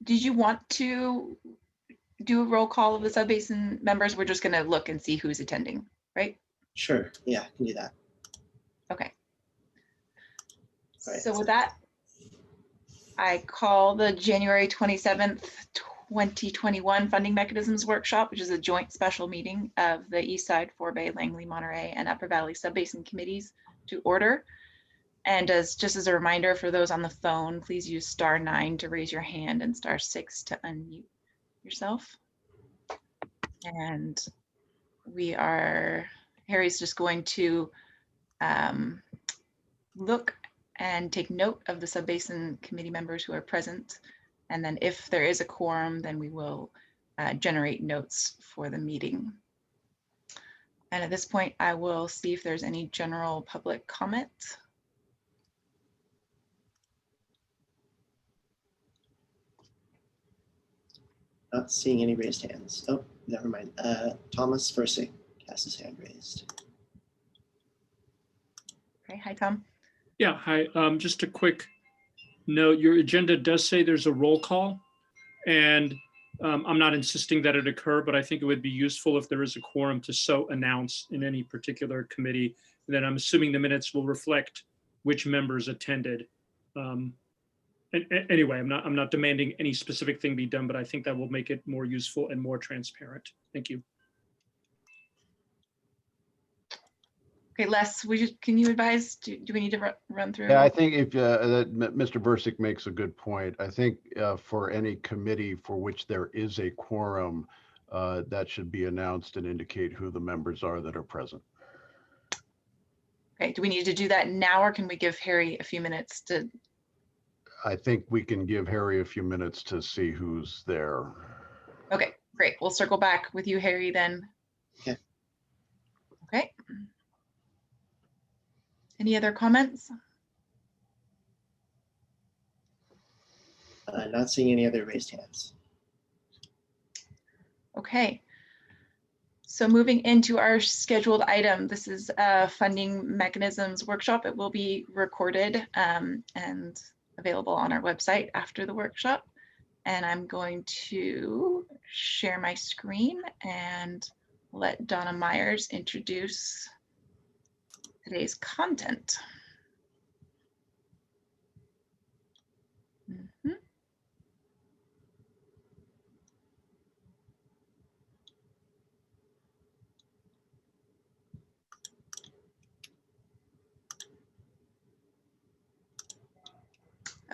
did you want to do a roll call of the sub-basin members? We're just going to look and see who's attending, right? Sure. Yeah, I can do that. Okay. Right. So with that, I call the January 27th, 2021 Funding Mechanisms Workshop, which is a joint special meeting of the East Side, Forebay, Langley, Monterey, and Upper Valley Sub-Basin Committees to order. And just as a reminder for those on the phone, please use *9 to raise your hand and *6 to unmute yourself. And Harry's just going to look and take note of the sub-basin committee members who are present. And then if there is a quorum, then we will generate notes for the meeting. And at this point, I will see if there's any general public comment. Not seeing any raised hands. Oh, never mind. Thomas Versick has his hand raised. Okay, hi, Tom. Yeah, hi. Just a quick note, your agenda does say there's a roll call, and I'm not insisting that it occur, but I think it would be useful if there is a quorum to so announce in any particular committee. And then I'm assuming the minutes will reflect which members attended. Anyway, I'm not demanding any specific thing be done, but I think that will make it more useful and more transparent. Thank you. Okay, Les, can you advise? Do we need to run through? Yeah, I think if Mr. Versick makes a good point. I think for any committee for which there is a quorum, that should be announced and indicate who the members are that are present. Okay, do we need to do that now, or can we give Harry a few minutes to? I think we can give Harry a few minutes to see who's there. Okay, great. We'll circle back with you, Harry, then. Okay. Okay. Any other comments? Not seeing any other raised hands. Okay. So moving into our scheduled item, this is a funding mechanisms workshop. It will be recorded and available on our website after the workshop. And I'm going to share my screen and let Donna Myers introduce today's content.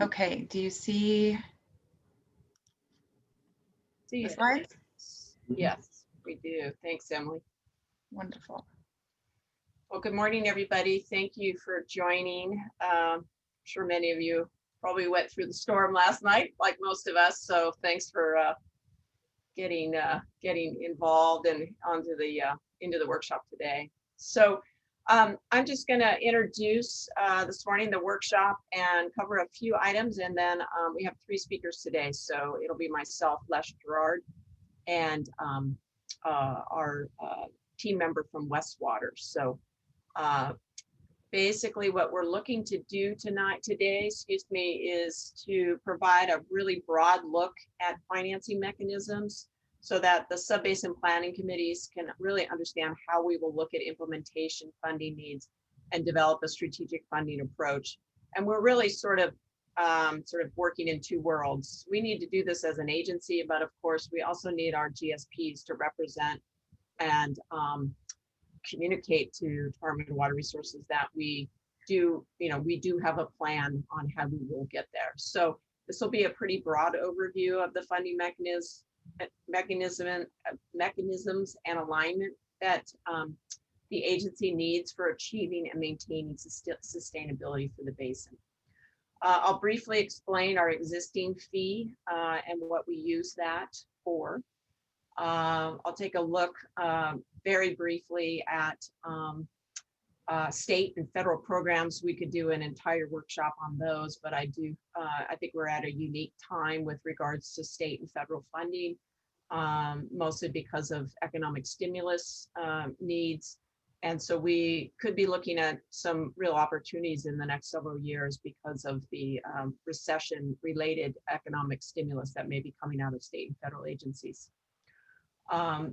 Okay, do you see the slides? Yes, we do. Thanks, Emily. Wonderful. Well, good morning, everybody. Thank you for joining. I'm sure many of you probably went through the storm last night, like most of us. So thanks for getting involved and into the workshop today. So I'm just going to introduce this morning the workshop and cover a few items, and then we have 3 speakers today. So it'll be myself, Les Gerard, and our team member from Westwater. So basically what we're looking to do today, is to provide a really broad look at financing mechanisms so that the sub-basin planning committees can really understand how we will look at implementation funding needs and develop a strategic funding approach. And we're really sort of working in 2 worlds. We need to do this as an agency, but of course we also need our GSPs to represent and communicate to Department of Water Resources that we do have a plan on how we will get there. So this will be a pretty broad overview of the funding mechanisms and alignment that the agency needs for achieving and maintaining sustainability for the basin. I'll briefly explain our existing fee and what we use that for. I'll take a look very briefly at state and federal programs. We could do an entire workshop on those, but I think we're at a unique time with regards to state and federal funding, mostly because of economic stimulus needs And so we could be looking at some real opportunities in the next several years because of the recession-related economic stimulus that may be coming out of state and federal agencies. I'll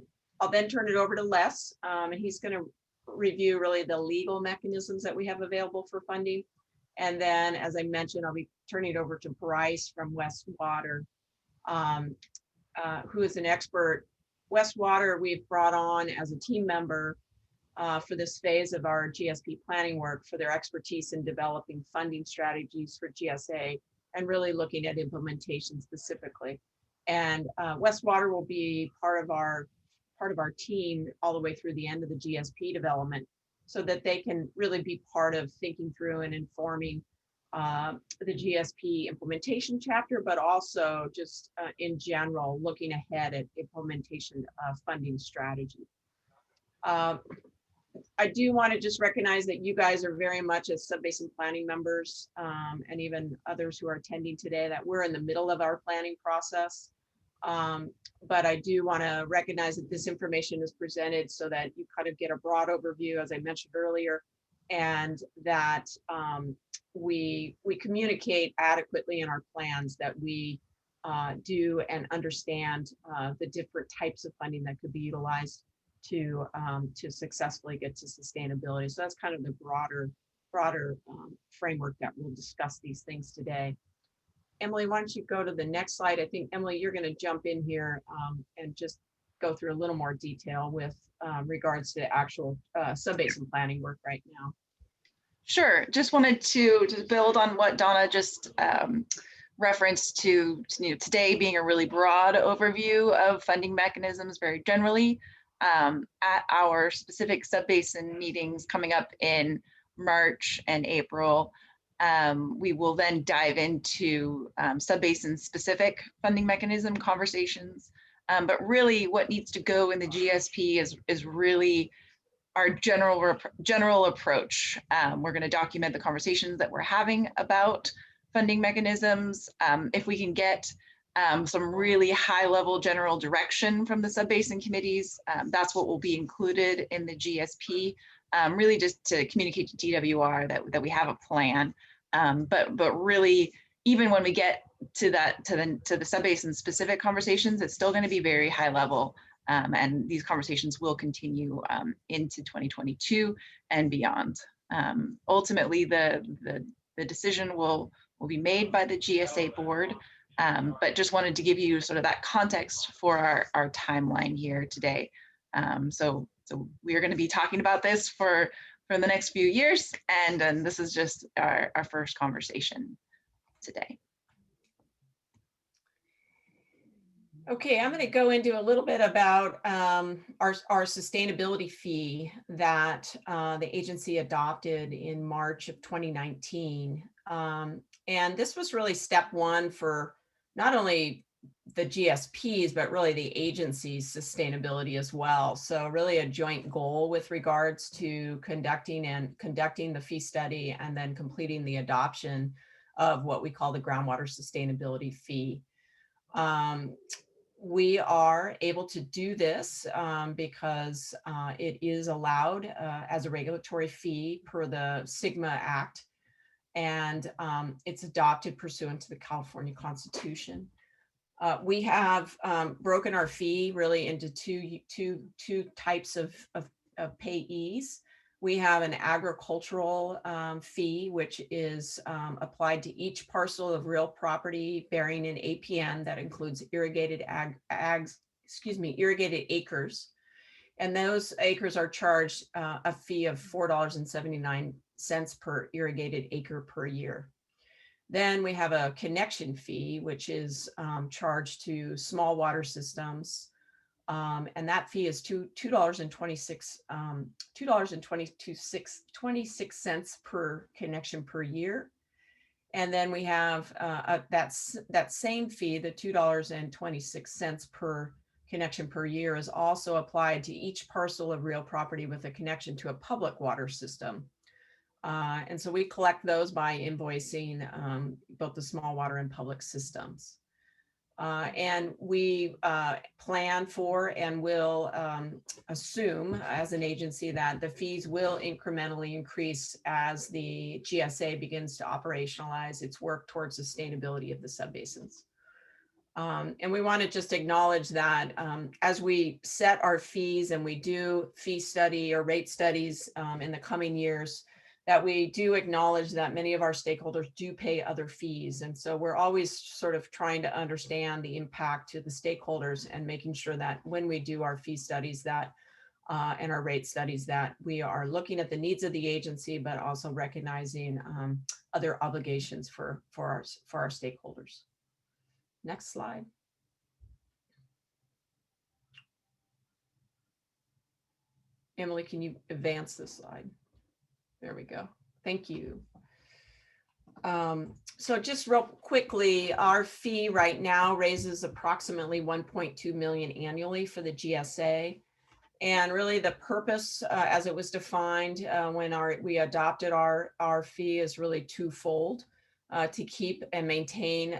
then turn it over to Les, and he's going to review really the legal mechanisms that we have available for funding. And then, as I mentioned, I'll be turning it over to Bryce from Westwater, who is an expert. Westwater we've brought on as a team member for this phase of our GSP planning work for their expertise in developing funding strategies for GSA and really looking at implementation specifically. And Westwater will be part of our team all the way through the end of the GSP development, so that they can really be part of thinking through and informing the GSP implementation chapter, but also just in general, looking ahead at implementation funding strategy. I do want to just recognize that you guys are very much as sub-basin planning members, and even others who are attending today, that we're in the middle of our planning process. But I do want to recognize that this information is presented so that you kind of get a broad overview, as I mentioned earlier, and that we communicate adequately in our plans, that we do and understand the different types of funding that could be utilized to successfully get to sustainability. So that's kind of the broader framework that we'll discuss these things today. Emily, why don't you go to the next slide? I think, Emily, you're going to jump in here and just go through a little more detail with regards to actual sub-basin planning work right now. Sure. Just wanted to build on what Donna just referenced to today being a really broad overview of funding mechanisms very generally. At our specific sub-basin meetings coming up in March and April, we will then dive into sub-basin specific funding mechanism conversations. But really what needs to go in the GSP is really our general approach. We're going to document the conversations that we're having about funding mechanisms. If we can get some really high level general direction from the sub-basin committees, that's what will be included in the GSP, really just to communicate to DWR that we have a plan. But really, even when we get to the sub-basin specific conversations, it's still going to be very high level. And these conversations will continue into 2022 and beyond. Ultimately, the decision will be made by the GSA board, but just wanted to give you sort of that context for our timeline here today. So we are going to be talking about this for the next few years, and this is just our first conversation today. Okay, I'm going to go into a little bit about our sustainability fee that the agency adopted in March of 2019. And this was really step one for not only the GSPs, but really the agency's sustainability as well. So really a joint goal with regards to conducting the fee study and then completing the adoption of what we call the groundwater sustainability fee. We are able to do this because it is allowed as a regulatory fee per the SGMA Act, and it's adopted pursuant to the California Constitution. We have broken our fee really into two types of payees. We have an agricultural fee, which is applied to each parcel of real property bearing an APN that includes irrigated irrigated acres. And those acres are charged a fee of $4.79 per irrigated acre per year. Then we have a connection fee, which is charged to small water systems. And that fee is $2.26 per connection per year. And then we have that same fee, the $2.26 per connection per year, is also applied to each parcel of real property with a connection to a public water system. And so we collect those by invoicing both the small water and public systems. And we plan for and will assume as an agency that the fees will incrementally increase as the GSA begins to operationalize its work towards sustainability of the subbasins. And we want to just acknowledge that as we set our fees and we do fee study or rate studies in the coming years, that we do acknowledge that many of our stakeholders do pay other fees. And so we're always sort of trying to understand the impact to the stakeholders and making sure that when we do our fee studies that and our rate studies that we are looking at the needs of the agency, but also recognizing other obligations for our stakeholders. Next slide. Emily, can you advance this slide? There we go. Thank you. So just real quickly, our fee right now raises approximately 1.2 million annually for the GSA. And really the purpose as it was defined when we adopted our fee is really twofold. To keep and maintain,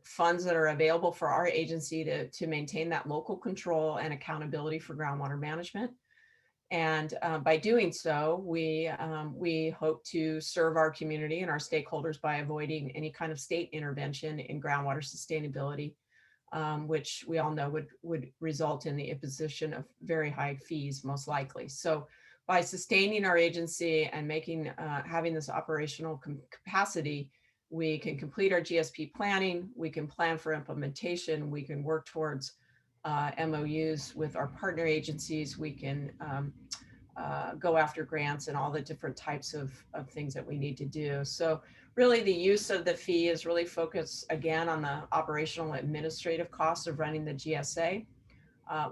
funds that are available for our agency to maintain that local control and accountability for groundwater management. And by doing so, we hope to serve our community and our stakeholders by avoiding any kind of state intervention in groundwater sustainability, which we all know would result in the imposition of very high fees, most likely. So by sustaining our agency and making having this operational capacity, we can complete our GSP planning, we can plan for implementation, we can work towards MOUs with our partner agencies, we can go after grants and all the different types of things that we need to do. So really the use of the fee is really focused again on the operational administrative costs of running the GSA.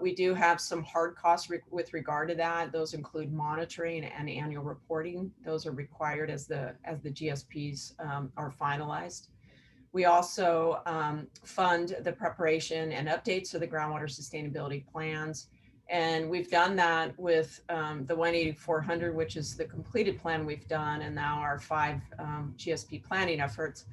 We do have some hard costs with regard to that. Those include monitoring and annual reporting. Those are required as the GSPs are finalized. We also fund the preparation and updates of the groundwater sustainability plans. And we've done that with the 18400, which is the completed plan we've done, and now our 5 GSP planning efforts.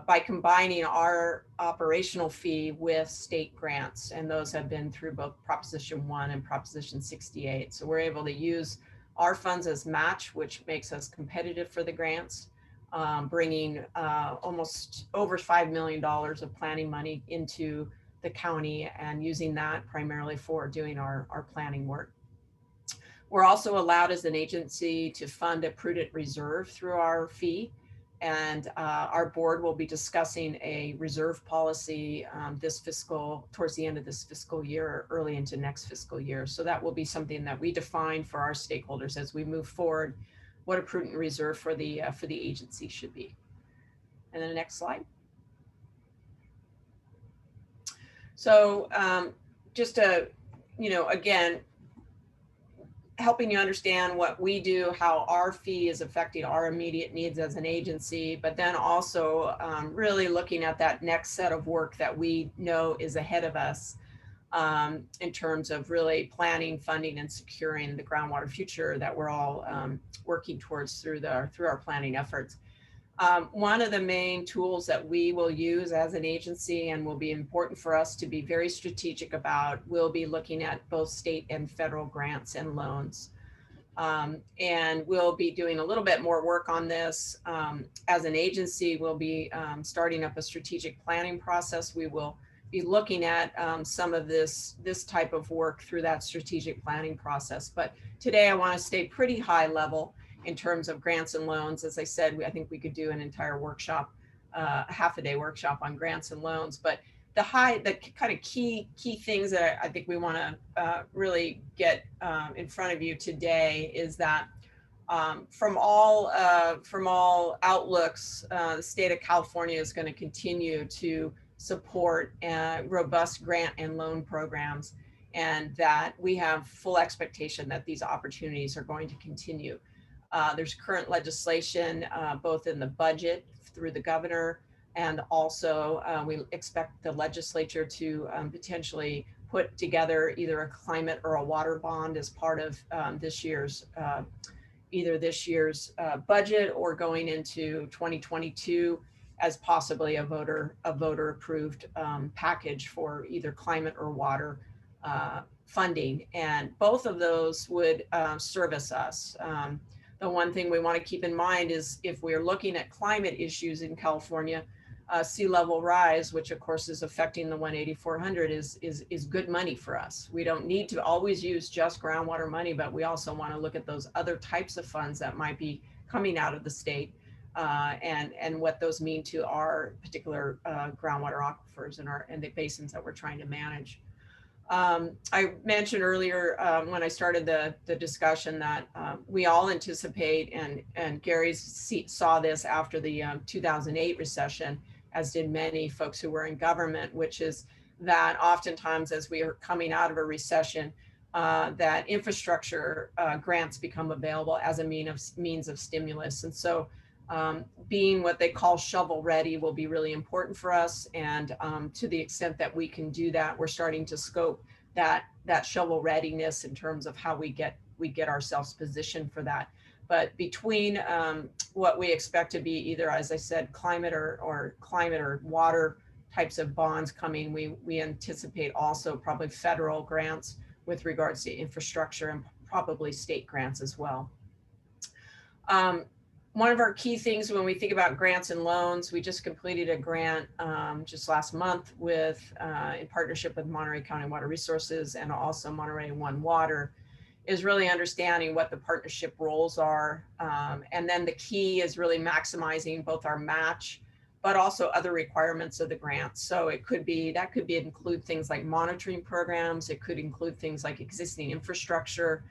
By combining our operational fee with state grants, and those have been through both Proposition 1 and Proposition 68. So we're able to use our funds as match, which makes us competitive for the grants, bringing almost over $5 million of planning money into the county and using that primarily for doing our planning work. We're also allowed as an agency to fund a prudent reserve through our fee. And our board will be discussing a reserve policy towards the end of this fiscal year or early into next fiscal year. So that will be something that we define for our stakeholders as we move forward, what a prudent reserve for the agency should be. And then the next slide. So just to, again, helping you understand what we do, how our fee is affecting our immediate needs as an agency, but then also really looking at that next set of work that we know is ahead of us in terms of really planning, funding, and securing the groundwater future that we're all working towards through our planning efforts. One of the main tools that we will use as an agency and will be important for us to be very strategic about will be looking at both state and federal grants and loans. And we'll be doing a little bit more work on this. As an agency, we'll be starting up a strategic planning process. We will be looking at some of this type of work through that strategic planning process. But today I want to stay pretty high level in terms of grants and loans. As I said, I think we could do an entire workshop, a half-a-day workshop on grants and loans. But the kind of key things that I think we want to really get in front of you today is that from all outlooks, the state of California is going to continue to support robust grant and loan programs, and that we have full expectation that these opportunities are going to continue. There's current legislation, both in the budget through the governor, and also we expect the legislature to potentially put together either a climate or a water bond as part of either this year's budget or going into 2022 as possibly a voter approved package for either climate or water funding. And both of those would service us. The one thing we want to keep in mind is if we're looking at climate issues in California, sea level rise, which of course is affecting the 18400, is good money for us. We don't need to always use just groundwater money, but we also want to look at those other types of funds that might be coming out of the state and what those mean to our particular groundwater aquifers and the basins that we're trying to manage. I mentioned earlier when I started the discussion that we all anticipate, and Gary saw this after the 2008 recession, as did many folks who were in government, which is that oftentimes as we are coming out of a recession, that infrastructure grants become available as a means of stimulus. And so being what they call shovel ready will be really important for us. And to the extent that we can do that, we're starting to scope that shovel readiness in terms of how we get ourselves positioned for that. But between what we expect to be either, as I said, climate or water types of bonds coming, we anticipate also probably federal grants with regards to infrastructure and probably state grants as well. One of our key things when we think about grants and loans, we just completed a grant just last month with in partnership with Monterey County Water Resources and also Monterey One Water, is really understanding what the partnership roles are. And then the key is really maximizing both our match, but also other requirements of the grant. So it could be, include things like monitoring programs. It could include things like existing infrastructure,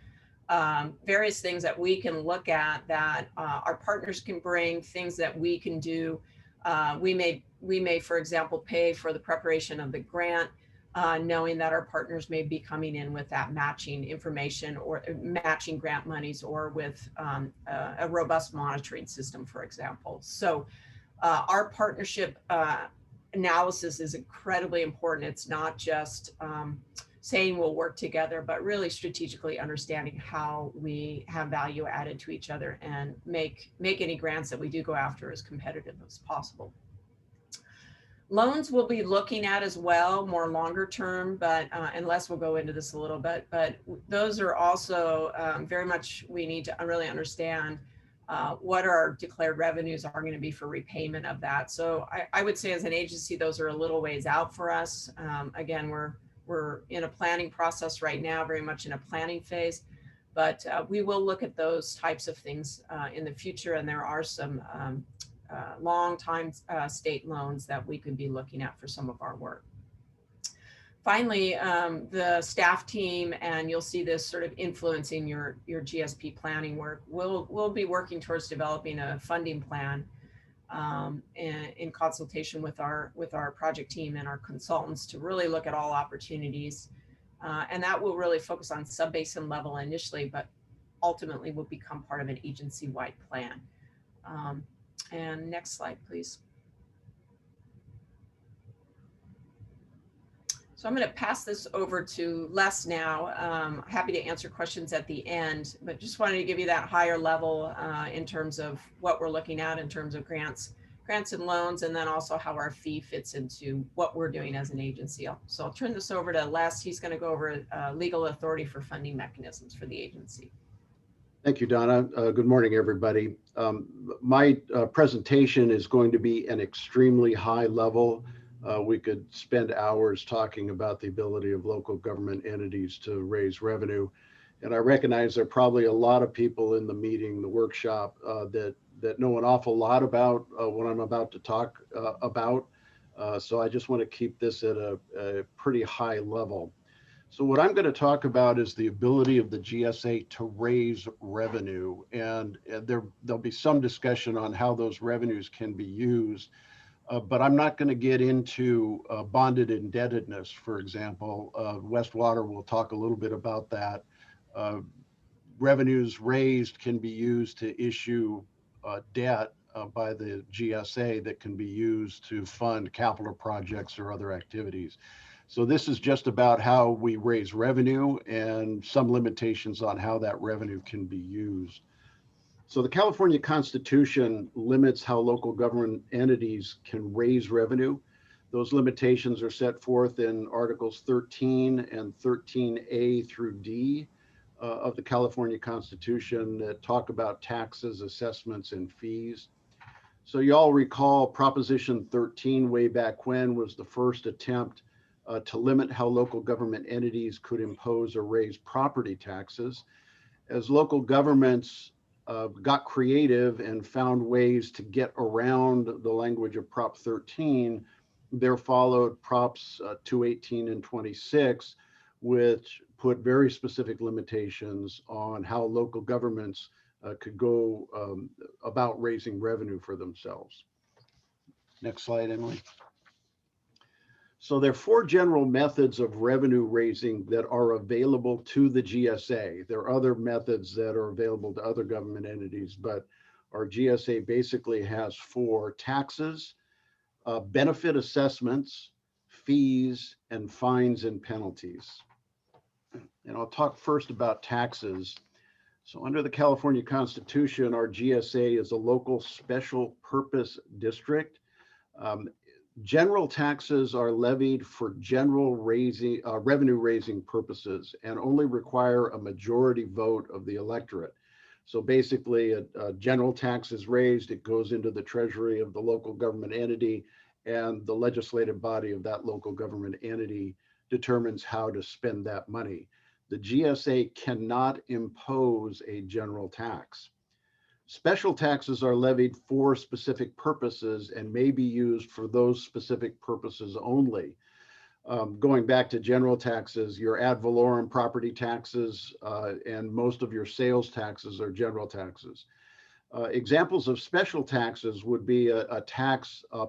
various things that we can look at that our partners can bring, things that we can do. We may, for example, pay for the preparation of the grant, knowing that our partners may be coming in with that matching information or matching grant monies or with a robust monitoring system, for example. So our partnership analysis is incredibly important. It's not just saying we'll work together, but really strategically understanding how we have value added to each other and make any grants that we do go after as competitive as possible. Loans we'll be looking at as well, more longer term, but unless we'll go into this a little bit, but those are also very much, we need to really understand what our declared revenues are going to be for repayment of that. So I would say as an agency, those are a little ways out for us. Again, we're in a planning process right now, very much in a planning phase, but we will look at those types of things in the future. And there are some long time state loans that we could be looking at for some of our work. Finally, the staff team, and you'll see this sort of influencing your GSP planning work, we'll be working towards developing a funding plan in consultation with our project team and our consultants to really look at all opportunities. And that will really focus on sub-basin level initially, but ultimately will become part of an agency-wide plan. And next slide, please. So I'm going to pass this over to Les now. Happy to answer questions at the end, but just wanted to give you that higher level in terms of what we're looking at in terms of grants and loans, and then also how our fee fits into what we're doing as an agency. So I'll turn this over to Les. He's going to go over legal authority for funding mechanisms for the agency. Thank you, Donna. Good morning, everybody. My presentation is going to be an extremely high level. We could spend hours talking about the ability of local government entities to raise revenue. And I recognize there are probably a lot of people in the meeting, the workshop, that know an awful lot about what I'm about to talk about. So I just want to keep this at a pretty high level. So what I'm going to talk about is the ability of the GSA to raise revenue. And there'll be some discussion on how those revenues can be used. But I'm not going to get into bonded indebtedness, for example. Westwater will talk a little bit about that. Revenues raised can be used to issue debt by the GSA that can be used to fund capital projects or other activities. So this is just about how we raise revenue and some limitations on how that revenue can be used. So the California Constitution limits how local government entities can raise revenue. Those limitations are set forth in Articles 13 and 13A through D of the California Constitution that talk about taxes, assessments, and fees. So you all recall Proposition 13 way back when was the first attempt to limit how local government entities could impose or raise property taxes. As local governments got creative and found ways to get around the language of Prop 13, there followed Props 218 and 26, which put very specific limitations on how local governments could go about raising revenue for themselves. Next slide, Emily. So there are 4 general methods of revenue raising that are available to the GSA. There are other methods that are available to other government entities, but our GSA basically has 4: taxes, benefit assessments, fees, and fines and penalties. And I'll talk first about taxes. So under the California Constitution, our GSA is a local special purpose district. General taxes are levied for general revenue raising purposes and only require a majority vote of the electorate. So basically a general tax is raised, it goes into the treasury of the local government entity, and the legislative body of that local government entity determines how to spend that money. The GSA cannot impose a general tax. Special taxes are levied for specific purposes and may be used for those specific purposes only. Going back to general taxes, your ad valorem property taxes and most of your sales taxes are general taxes. Examples of special taxes would be a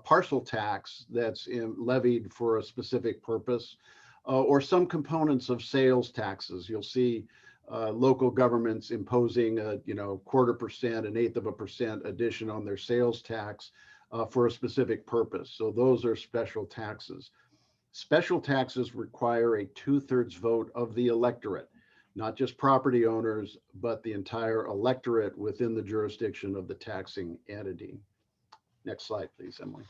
parcel tax that's levied for a specific purpose, or some components of sales taxes. You'll see local governments imposing a 0.25%, 1/8% addition on their sales tax for a specific purpose. So those are special taxes. Special taxes require a 2/3 vote of the electorate, not just property owners, but the entire electorate within the jurisdiction of the taxing entity. Next slide, please, Emily.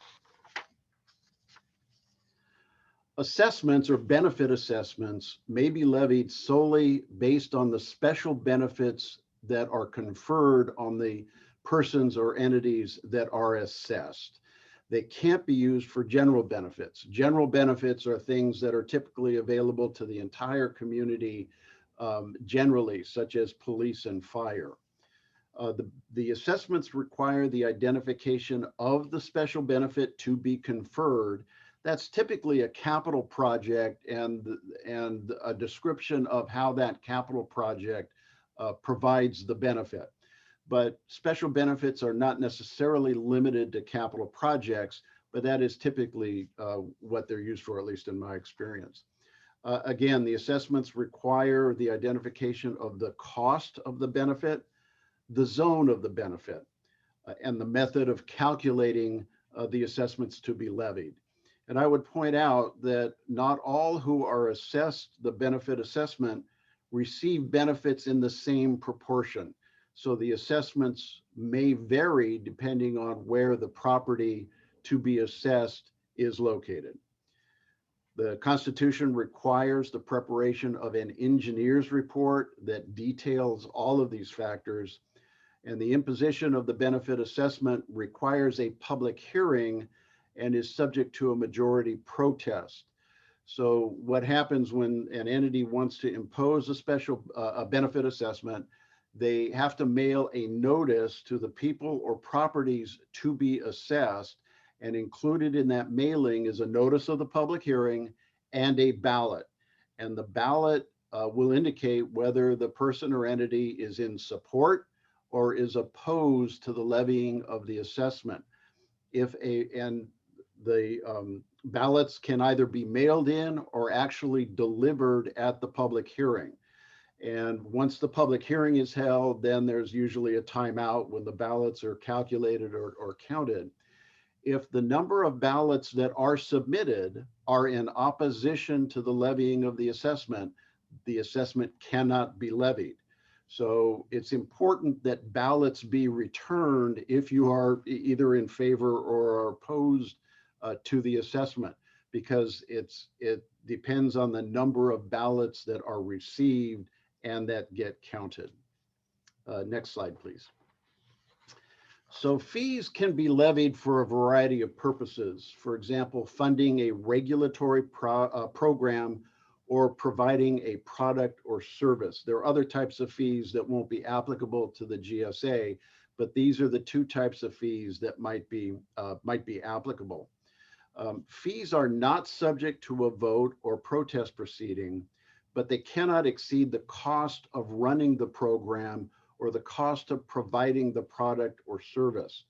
Assessments or benefit assessments may be levied solely based on the special benefits that are conferred on the persons or entities that are assessed. They can't be used for general benefits. General benefits are things that are typically available to the entire community generally, such as police and fire. The assessments require the identification of the special benefit to be conferred. That's typically a capital project and a description of how that capital project provides the benefit. But special benefits are not necessarily limited to capital projects, but that is typically what they're used for, at least in my experience. Again, the assessments require the identification of the cost of the benefit, the zone of the benefit, and the method of calculating the assessments to be levied. And I would point out that not all who are assessed the benefit assessment receive benefits in the same proportion. So the assessments may vary depending on where the property to be assessed is located. The Constitution requires the preparation of an engineer's report that details all of these factors, and the imposition of the benefit assessment requires a public hearing and is subject to a majority protest. So what happens when an entity wants to impose a benefit assessment, they have to mail a notice to the people or properties to be assessed, and included in that mailing is a notice of the public hearing and a ballot. And the ballot will indicate whether the person or entity is in support or is opposed to the levying of the assessment. The ballots can either be mailed in or actually delivered at the public hearing. And once the public hearing is held, then there's usually a timeout when the ballots are calculated or counted. If the number of ballots that are submitted are in opposition to the levying of the assessment cannot be levied. So it's important that ballots be returned if you are either in favor or are opposed to the assessment, because it depends on the number of ballots that are received and that get counted. Next slide, please. So fees can be levied for a variety of purposes. For example, funding a regulatory program or providing a product or service. There are other types of fees that won't be applicable to the GSA, but these are the two types of fees that might be applicable. Fees are not subject to a vote or protest proceeding, but they cannot exceed the cost of running the program or the cost of providing the product or service.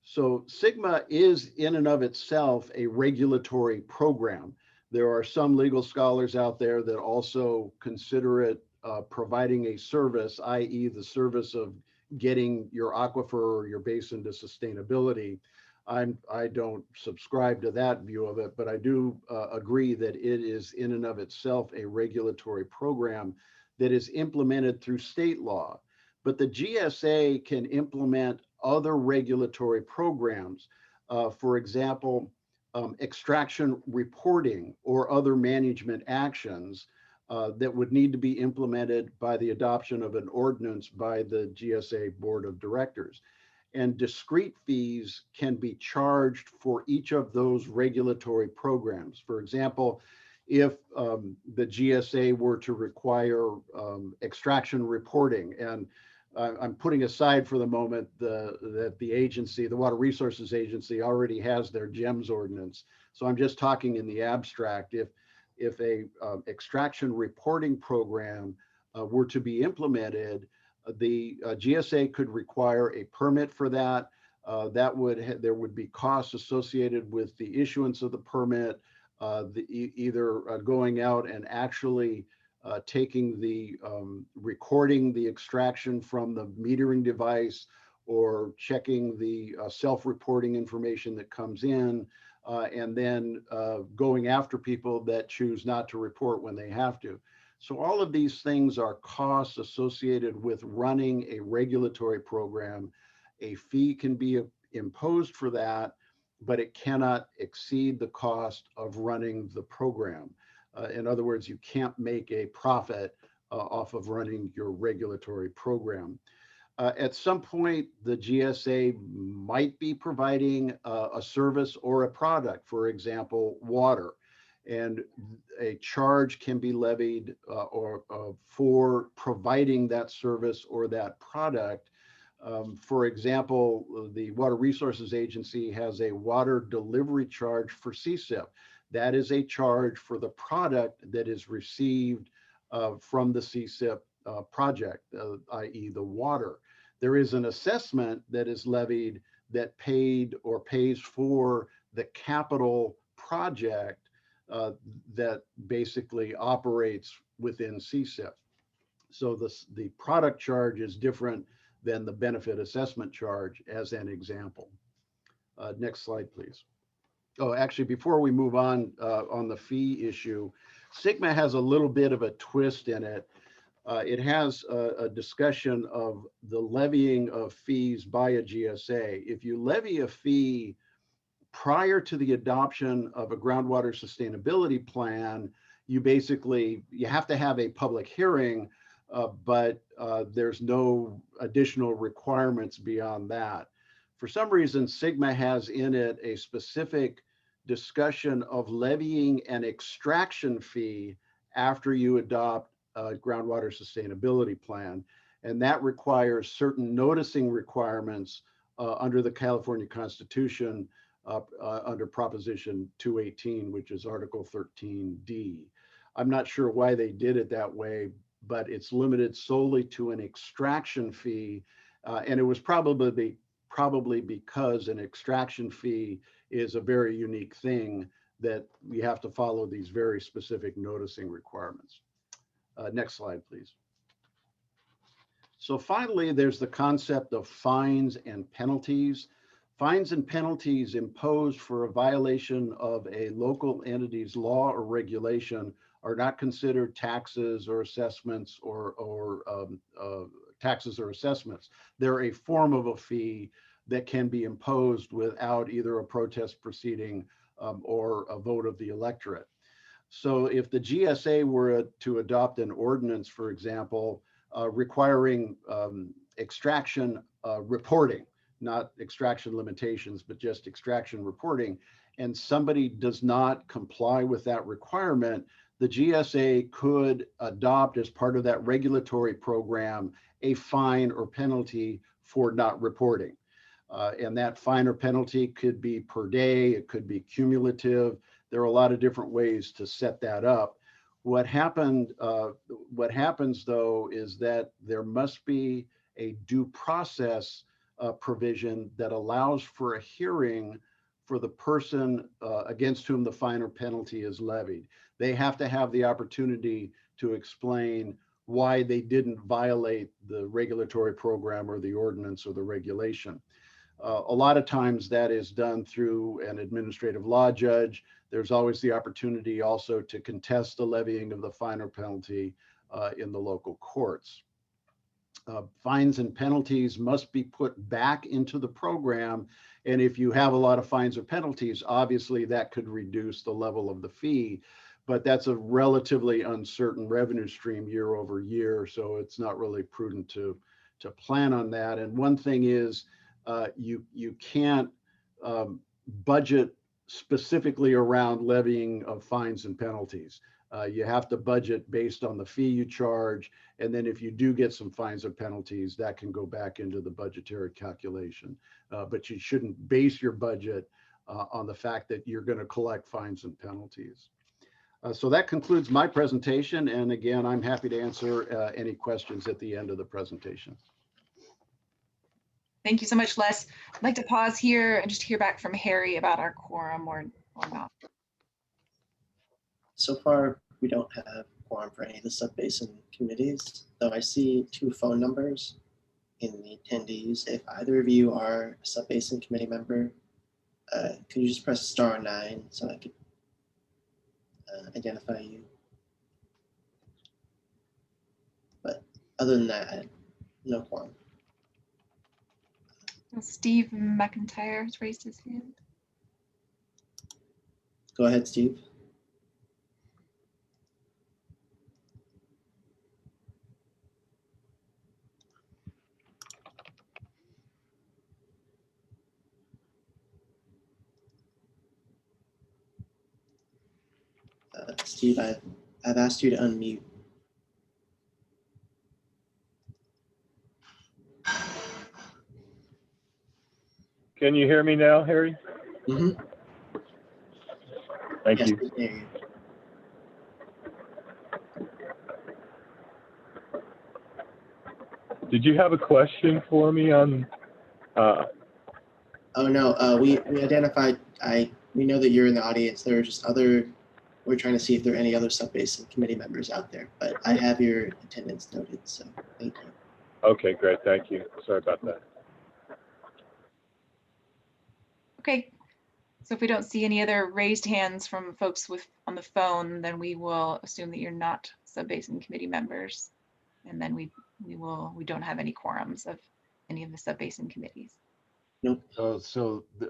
So SGMA is in and of itself a regulatory program. There are some legal scholars out there that also consider it providing a service, i.e. the service of getting your aquifer or your basin to sustainability. I don't subscribe to that view of it, but I do agree that it is in and of itself a regulatory program that is implemented through state law. But the GSA can implement other regulatory programs. For example, extraction reporting or other management actions that would need to be implemented by the adoption of an ordinance by the GSA Board of Directors. And discrete fees can be charged for each of those regulatory programs. For example, if the GSA were to require extraction reporting, and I'm putting aside for the moment that the agency, the Water Resources Agency, already has their GEMS ordinance. So I'm just talking in the abstract. If a extraction reporting program were to be implemented, the GSA could require a permit for that. There would be costs associated with the issuance of the permit, either going out and actually taking recording the extraction from the metering device, or checking the self-reporting information that comes in, and then going after people that choose not to report when they have to. So all of these things are costs associated with running a regulatory program. A fee can be imposed for that, but it cannot exceed the cost of running the program. In other words, you can't make a profit off of running your regulatory program. At some point, the GSA might be providing a service or a product, for example, water, and a charge can be levied for providing that service or that product. For example, the Water Resources Agency has a water delivery charge for CSIP. That is a charge for the product that is received from the CSIP project, i.e. the water. There is an assessment that is levied that pays for the capital project that basically operates within CSIP. So the product charge is different than the benefit assessment charge, as an example. Next slide, please. Oh, actually, before we move on the fee issue, SGMA has a little bit of a twist in it. It has a discussion of the levying of fees by a GSA. If you levy a fee prior to the adoption of a groundwater sustainability plan, you have to have a public hearing, but there's no additional requirements beyond that. For some reason, SGMA has in it a specific discussion of levying an extraction fee after you adopt a groundwater sustainability plan. And that requires certain noticing requirements under the California Constitution under Proposition 218, which is Article 13D. I'm not sure why they did it that way, but it's limited solely to an extraction fee. And it was probably because an extraction fee is a very unique thing that we have to follow these very specific noticing requirements. Next slide, please. So finally, there's the concept of fines and penalties. Fines and penalties imposed for a violation of a local entity's law or regulation are not considered taxes or assessments or taxes or assessments. They're a form of a fee that can be imposed without either a protest proceeding or a vote of the electorate. So if the GSA were to adopt an ordinance, for example, requiring extraction reporting, not extraction limitations, but just extraction reporting, and somebody does not comply with that requirement, the GSA could adopt as part of that regulatory program a fine or penalty for not reporting. And that fine or penalty could be per day, it could be cumulative. There are a lot of different ways to set that up. What happens though is that there must be a due process provision that allows for a hearing for the person against whom the fine or penalty is levied. They have to have the opportunity to explain why they didn't violate the regulatory program or the ordinance or the regulation. A lot of times that is done through an administrative law judge. There's always the opportunity also to contest the levying of the fine or penalty in the local courts. Fines and penalties must be put back into the program. And if you have a lot of fines or penalties, obviously that could reduce the level of the fee, but that's a relatively uncertain revenue stream year over year. So it's not really prudent to plan on that. And one thing is you can't budget specifically around levying of fines and penalties. You have to budget based on the fee you charge. And then if you do get some fines or penalties, that can go back into the budgetary calculation. But you shouldn't base your budget on the fact that you're going to collect fines and penalties. So that concludes my presentation. And again, I'm happy to answer any questions at the end of the presentation. Thank you so much, Les. I'd like to pause here and just hear back from Harry about our quorum or not. So far, we don't have quorum for any of the sub-basin committees, though I see 2 phone numbers in the attendees. If either of you are a sub-basin committee member, could you just press *9 so I could identify you? But other than that, no quorum. Steve McIntyre has raised his hand. Go ahead, Steve. Steve, I've asked you to unmute. Can you hear me now, Harry? Mm-hmm. Thank Yes, you. we can hear you. Did you have a question for me on? Oh no, we identified. We know that you're in the audience. There are just other. We're trying to see if there are any other sub-basin committee members out there, but I have your attendance noted, so thank you. Okay, great. Thank you. Sorry about that. Okay, so if we don't see any other raised hands from folks on the phone, then we will assume that you're not sub-basin committee members. And then we don't have any quorums of any of the sub-basin committees. Nope.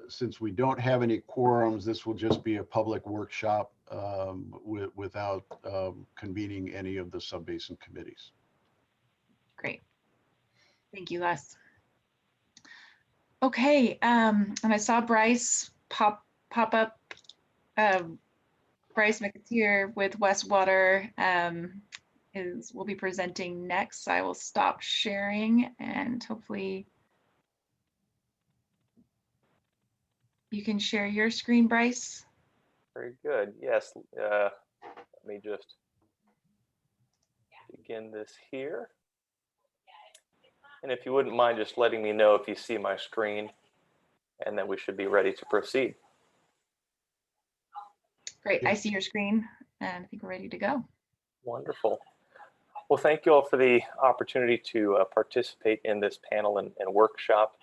Since we don't have any quorums, this will just be a public workshop without convening any of the sub-basin committees. Great. Thank you, Les. Okay, and I saw Bryce pop up. Bryce McAteer with Westwater will be presenting next. I will stop sharing and hopefully you can share your screen, Bryce. Very good. Yes. Let me just begin this here. And if you wouldn't mind just letting me know if you see my screen, and then we should be ready to proceed. Great. I see your screen and I think we're ready to go. Wonderful. Well, thank you all for the opportunity to participate in this panel and workshop.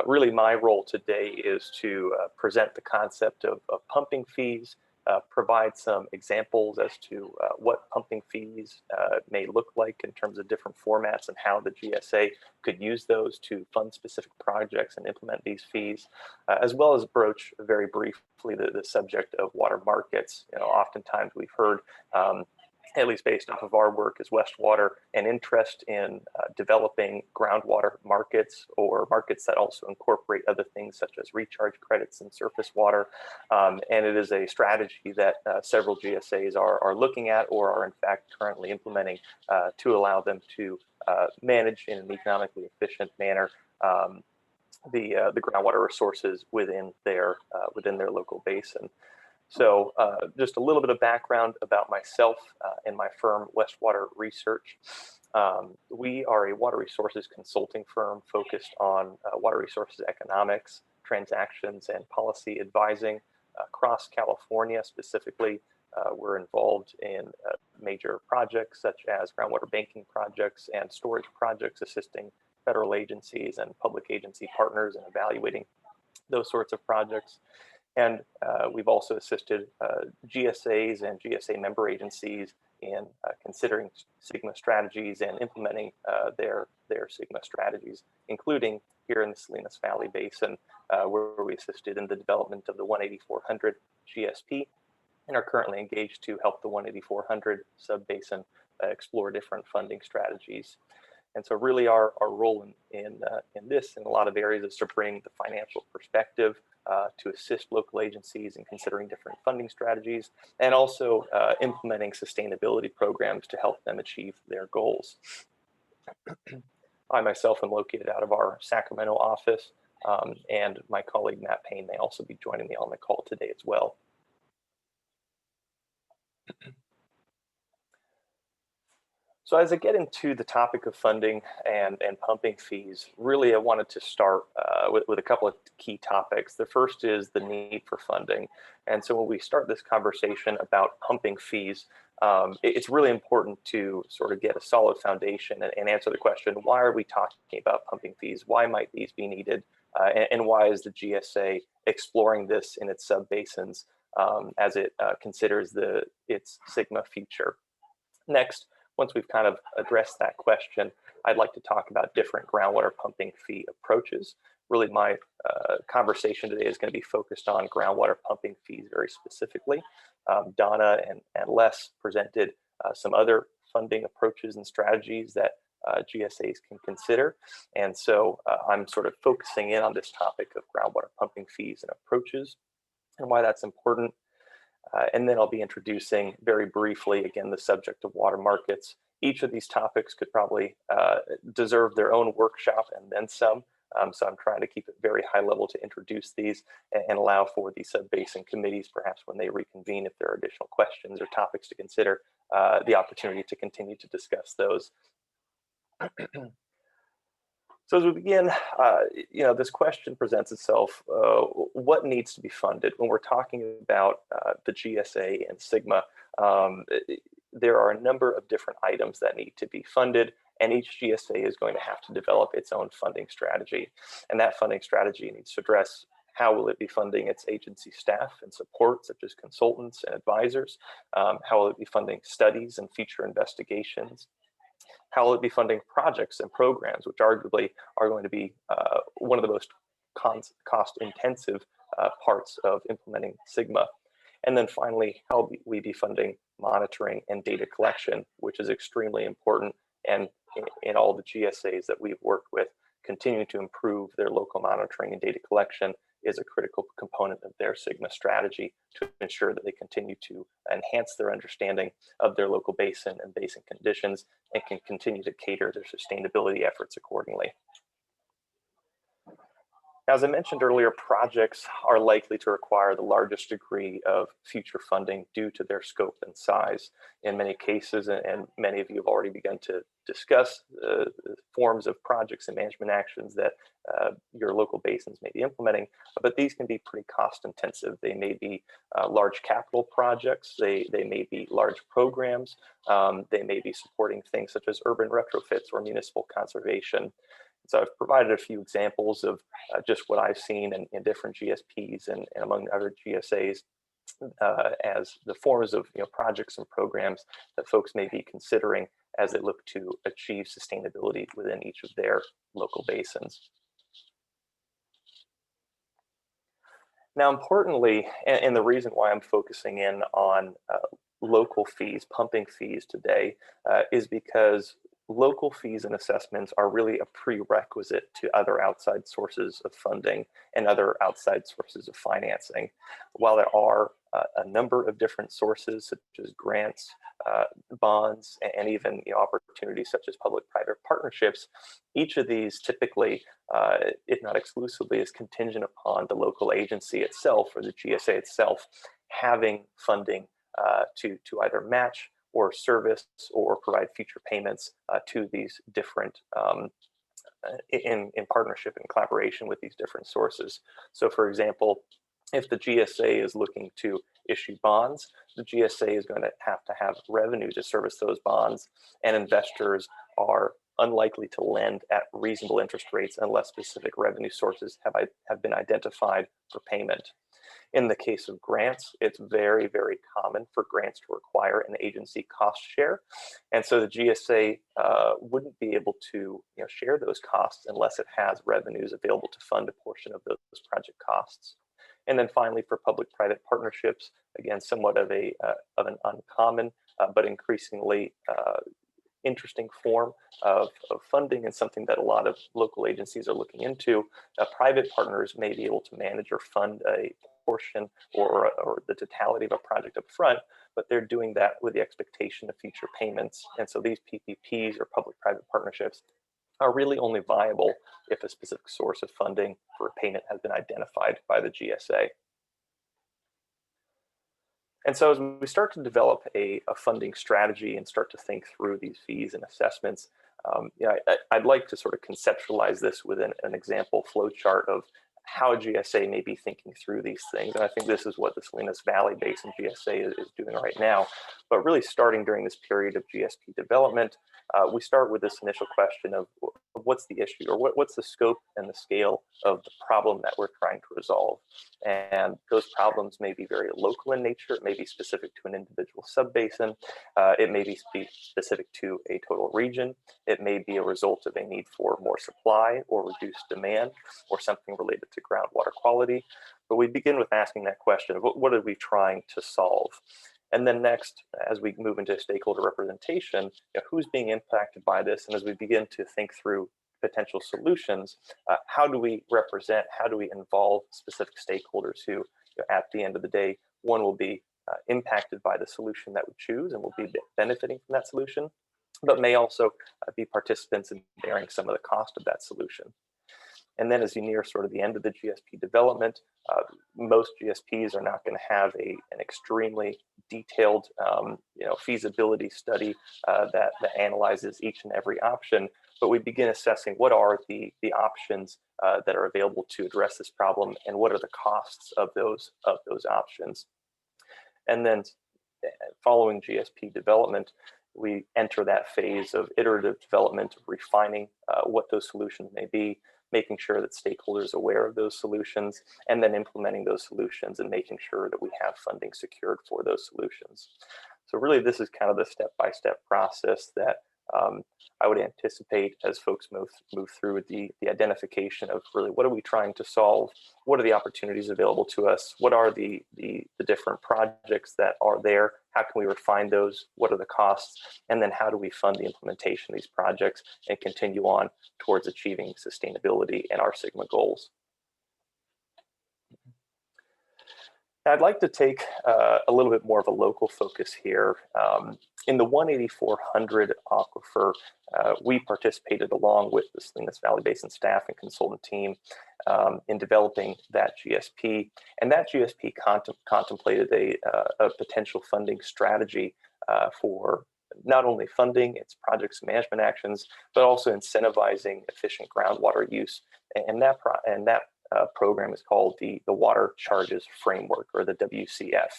Really, my role today is to present the concept of pumping fees, provide some examples as to what pumping fees may look like in terms of different formats and how the GSA could use those to fund specific projects and implement these fees, as well as broach very briefly the subject of water markets. Oftentimes we've heard, at least based off of our work as Westwater, an interest in developing groundwater markets or markets that also incorporate other things such as recharge credits and surface water. And it is a strategy that several GSAs are looking at or are in fact currently implementing to allow them to manage in an economically efficient manner the groundwater resources within their local basin. So just a little bit of background about myself and my firm, Westwater Research. We are a water resources consulting firm focused on water resources economics, transactions, and policy advising across California. Specifically, we're involved in major projects such as groundwater banking projects and storage projects, assisting federal agencies and public agency partners in evaluating those sorts of projects. And we've also assisted GSAs and GSA member agencies in considering SGMA strategies and implementing their SGMA strategies, including here in the Salinas Valley Basin, where we assisted in the development of the 18400 GSP and are currently engaged to help the 18400 sub-basin explore different funding strategies. And so really our role in this in a lot of areas is to bring the financial perspective to assist local agencies in considering different funding strategies and also implementing sustainability programs to help them achieve their goals. I myself am located out of our Sacramento office, and my colleague Matt Payne may also be joining me on the call today as well. So as I get into the topic of funding and pumping fees, really I wanted to start with a couple of key topics. The first is the need for funding. And so when we start this conversation about pumping fees, it's really important to sort of get a solid foundation and answer the question, why are we talking about pumping fees? Why might these be needed? And why is the GSA exploring this in its sub-basins as it considers its SGMA future? Next, once we've kind of addressed that question, I'd like to talk about different groundwater pumping fee approaches. Really, my conversation today is going to be focused on groundwater pumping fees very specifically. Donna and Les presented some other funding approaches and strategies that GSAs can consider. And so I'm sort of focusing in on this topic of groundwater pumping fees and approaches and why that's important. And then I'll be introducing very briefly, again, the subject of water markets. Each of these topics could probably deserve their own workshop and then some. So I'm trying to keep it very high level to introduce these and allow for the sub-basin committees, perhaps when they reconvene, if there are additional questions or topics to consider, the opportunity to continue to discuss those. So as we begin, this question presents itself, what needs to be funded? When we're talking about the GSA and SGMA, there are a number of different items that need to be funded, and each GSA is going to have to develop its own funding strategy. And that funding strategy needs to address how will it be funding its agency staff and support, such as consultants and advisors? How will it be funding studies and future investigations? How will it be funding projects and programs, which arguably are going to be one of the most cost-intensive parts of implementing SGMA? And then finally, how will we be funding monitoring and data collection, which is extremely important. And in all the GSAs that we've worked with, continuing to improve their local monitoring and data collection is a critical component of their SGMA strategy to ensure that they continue to enhance their understanding of their local basin and basin conditions and can continue to cater their sustainability efforts accordingly. As I mentioned earlier, projects are likely to require the largest degree of future funding due to their scope and size. In many cases, and many of you have already begun to discuss forms of projects and management actions that your local basins may be implementing, but these can be pretty cost intensive. They may be large capital projects, they may be large programs, they may be supporting things such as urban retrofits or municipal conservation. So I've provided a few examples of just what I've seen in different GSPs and among other GSAs as the forms of projects and programs that folks may be considering as they look to achieve sustainability within each of their local basins. Now, importantly, and the reason why I'm focusing in on local fees, pumping fees today, is because local fees and assessments are really a prerequisite to other outside sources of funding and other outside sources of financing. While there are a number of different sources such as grants, bonds, and even opportunities such as public-private partnerships, each of these typically, if not exclusively, is contingent upon the local agency itself or the GSA itself having funding to either match or service or provide future payments to these different in partnership and collaboration with these different sources. So for example, if the GSA is looking to issue bonds, the GSA is going to have revenue to service those bonds, and investors are unlikely to lend at reasonable interest rates unless specific revenue sources have been identified for payment. In the case of grants, it's very, very common for grants to require an agency cost share. And so the GSA wouldn't be able to share those costs unless it has revenues available to fund a portion of those project costs. And then finally, for public-private partnerships, again, somewhat of an uncommon but increasingly interesting form of funding, and something that a lot of local agencies are looking into. Private partners may be able to manage or fund a portion or the totality of a project up front, but they're doing that with the expectation of future payments. And so these PPPs or public-private partnerships are really only viable if a specific source of funding for a payment has been identified by the GSA. And so as we start to develop a funding strategy and start to think through these fees and assessments, I'd like to sort of conceptualize this within an example flow chart of how a GSA may be thinking through these things. And I think this is what the Salinas Valley Basin GSA is doing right now. But really starting during this period of GSP development, we start with this initial question of what's the issue, or what's the scope and the scale of the problem that we're trying to resolve. And those problems may be very local in nature. It may be specific to an individual subbasin. It may be specific to a total region. It may be a result of a need for more supply or reduced demand, or something related to groundwater quality. But we begin with asking that question of what are we trying to solve? And then next, as we move into stakeholder representation, who's being impacted by this? And as we begin to think through potential solutions, how do we represent, how do we involve specific stakeholders who, at the end of the day, one will be impacted by the solution that we choose and will be benefiting from that solution, but may also be participants in bearing some of the cost of that solution. And then as you near sort of the end of the GSP development, most GSPs are not going to have an extremely detailed feasibility study that analyzes each and every option, but we begin assessing what are the options that are available to address this problem, and what are the costs of those options. And then following GSP development, we enter that phase of iterative development, refining what those solutions may be, making sure that stakeholders are aware of those solutions, and then implementing those solutions and making sure that we have funding secured for those solutions. So really, this is kind of the step-by-step process that I would anticipate as folks move through the identification of really what are we trying to solve, what are the opportunities available to us, what are the different projects that are there, how can we refine those, what are the costs, and then how do we fund the implementation of these projects and continue on towards achieving sustainability and our Sigma goals. I'd like to take a little bit more of a local focus here. In the 18400 aquifer, we participated along with the Salinas Valley Basin staff and consultant team in developing that GSP. And that GSP contemplated a potential funding strategy for not only funding its projects and management actions, but also incentivizing efficient groundwater use. And that program is called the Water Charges Framework, or the WCF.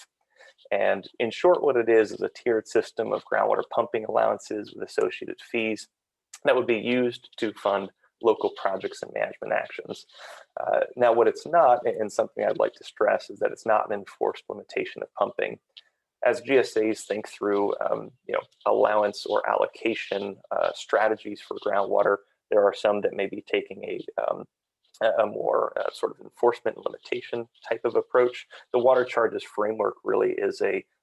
And in short, what it is a tiered system of groundwater pumping allowances with associated fees that would be used to fund local projects and management actions. Now, what it's not, and something I'd like to stress, is that it's not an enforced limitation of pumping. As GSAs think through allowance or allocation strategies for groundwater, there are some that may be taking a more sort of enforcement limitation type of approach. The water charges framework really is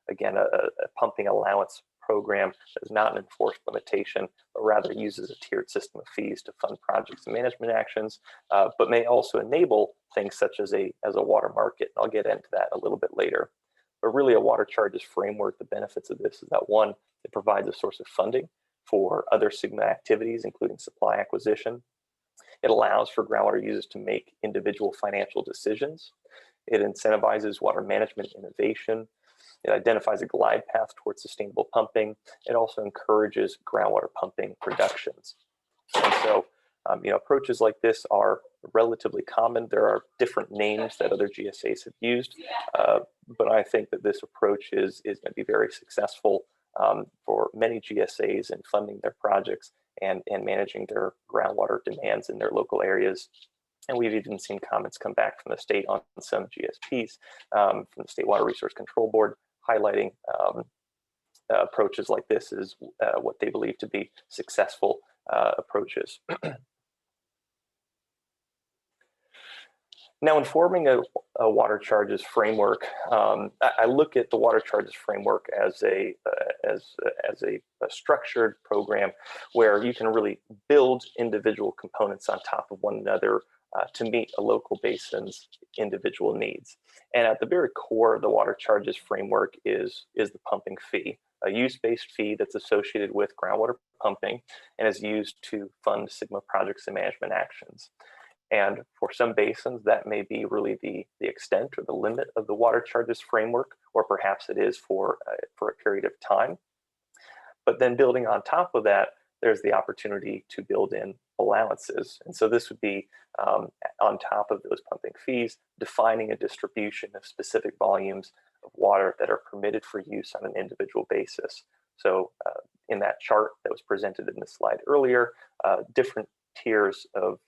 again a pumping allowance program that is not an enforced limitation, but rather uses a tiered system of fees to fund projects and management actions, but may also enable things such as a water market. I'll get into that a little bit later. But really, a water charges framework, the benefits of this is that, one, it provides a source of funding for other SGMA activities, including supply acquisition. It allows for groundwater users to make individual financial decisions. It incentivizes water management innovation. It identifies a glide path towards sustainable pumping. It also encourages groundwater pumping productions. And so, approaches like this are relatively common. There are different names that other GSAs have used, but I think that this approach is going to be very successful for many GSAs in funding their projects and managing their groundwater demands in their local areas. And we've even seen comments come back from the state on some GSPs, from the State Water Resource Control Board, highlighting approaches like this as what they believe to be successful approaches. Now, in forming a water charges framework, I look at the water charges framework as a structured program where you can really build individual components on top of one another to meet a local basin's individual needs. And at the very core of the water charges framework is the pumping fee, a use-based fee that's associated with groundwater pumping and is used to fund SGMA projects and management actions. And for some basins, that may be really the extent or the limit of the water charges framework, or perhaps it is for a period of time. But then building on top of that, there's the opportunity to build in allowances. And so this would be on top of those pumping fees, defining a distribution of specific volumes of water that are permitted for use on an individual basis. So in that chart that was presented in the slide earlier, different tiers of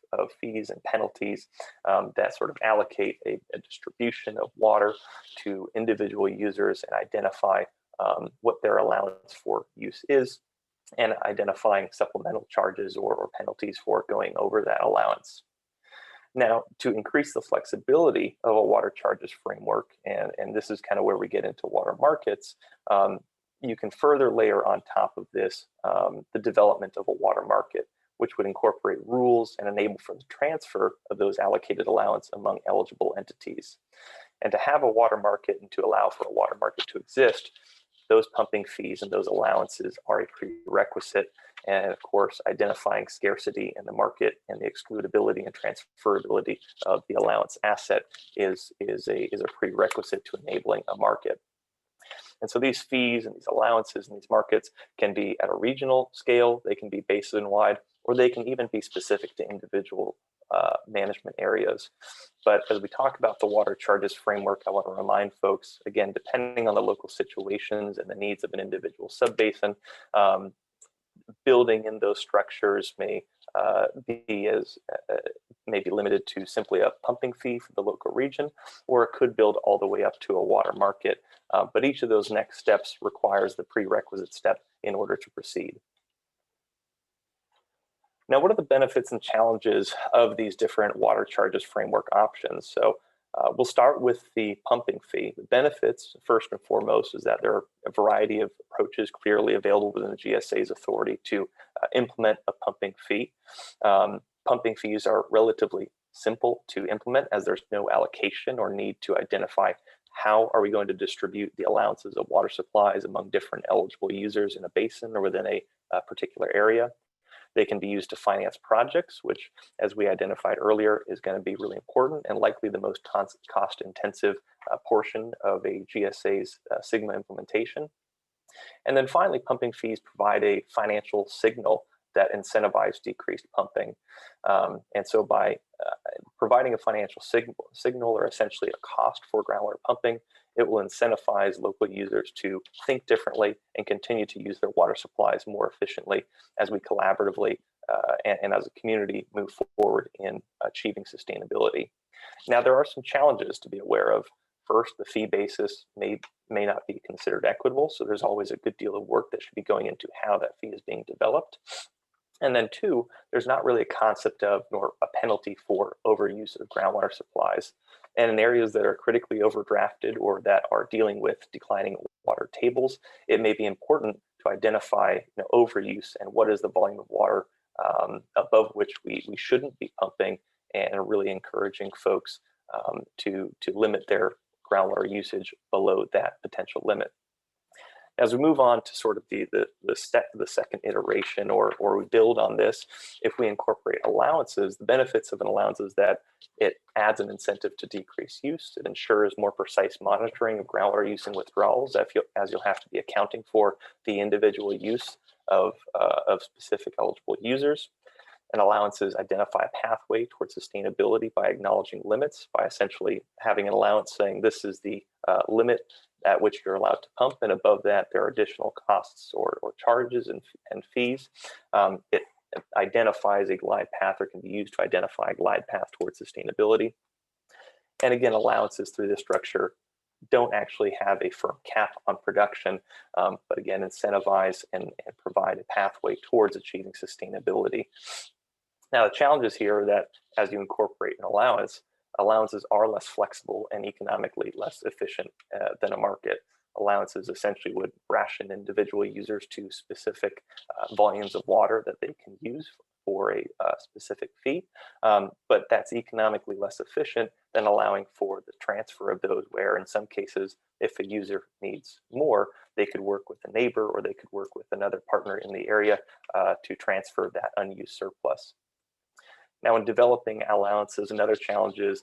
fees and penalties that sort of allocate a distribution of water to individual users and identify what their allowance for use is, and identifying supplemental charges or penalties for going over that allowance. Now, to increase the flexibility of a water charges framework, and this is kind of where we get into water markets, you can further layer on top of this the development of a water market, which would incorporate rules and enable for the transfer of those allocated allowance among eligible entities. And to have a water market and to allow for a water market to exist, those pumping fees and those allowances are a prerequisite. And of course, identifying scarcity in the market and the excludability and transferability of the allowance asset is a prerequisite to enabling a market. And so these fees and these allowances and these markets can be at a regional scale, they can be basin-wide, or they can even be specific to individual management areas. But as we talk about the water charges framework, I want to remind folks, again, depending on the local situations and the needs of an individual subbasin, building in those structures may be limited to simply a pumping fee for the local region, or it could build all the way up to a water market. But each of those next steps requires the prerequisite step in order to proceed. Now, what are the benefits and challenges of these different water charges framework options? So we'll start with the pumping fee. The benefits, first and foremost, is that there are a variety of approaches clearly available within the GSA's authority to implement a pumping fee. Pumping fees are relatively simple to implement, as there's no allocation or need to identify how are we going to distribute the allowances of water supplies among different eligible users in a basin or within a particular area. They can be used to finance projects, which, as we identified earlier, is going to be really important and likely the most cost-intensive portion of a GSA's SGMA implementation. And then finally, pumping fees provide a financial signal that incentivize decreased pumping. And so by providing a financial signal or essentially a cost for groundwater pumping, it will incentivize local users to think differently and continue to use their water supplies more efficiently as we collaboratively and as a community move forward in achieving sustainability. Now, there are some challenges to be aware of. First, the fee basis may not be considered equitable, so there's always a good deal of work that should be going into how that fee is being developed. And then two, there's not really a concept of nor a penalty for overuse of groundwater supplies. And in areas that are critically overdrafted or that are dealing with declining water tables, it may be important to identify overuse and what is the volume of water above which we shouldn't be pumping, and really encouraging folks to limit their groundwater usage below that potential limit. As we move on to sort of the second iteration, or we build on this, if we incorporate allowances, the benefits of an allowance is that it adds an incentive to decrease use. It ensures more precise monitoring of groundwater use and withdrawals, as you'll have to be accounting for the individual use of specific eligible users. And allowances identify a pathway towards sustainability by acknowledging limits, by essentially having an allowance saying this is the limit at which you're allowed to pump, and above that there are additional costs or charges and fees. It identifies a glide path, or can be used to identify a glide path towards sustainability. And again, allowances through this structure don't actually have a firm cap on production, but again, incentivize and provide a pathway towards achieving sustainability. Now, the challenges here are that as you incorporate an allowance, allowances are less flexible and economically less efficient than a market. Allowances essentially would ration individual users to specific volumes of water that they can use for a specific fee, but that's economically less efficient than allowing for the transfer of those, where in some cases, if a user needs more, they could work with a neighbor or they could work with another partner in the area to transfer that unused surplus. Now, in developing allowances, another challenge is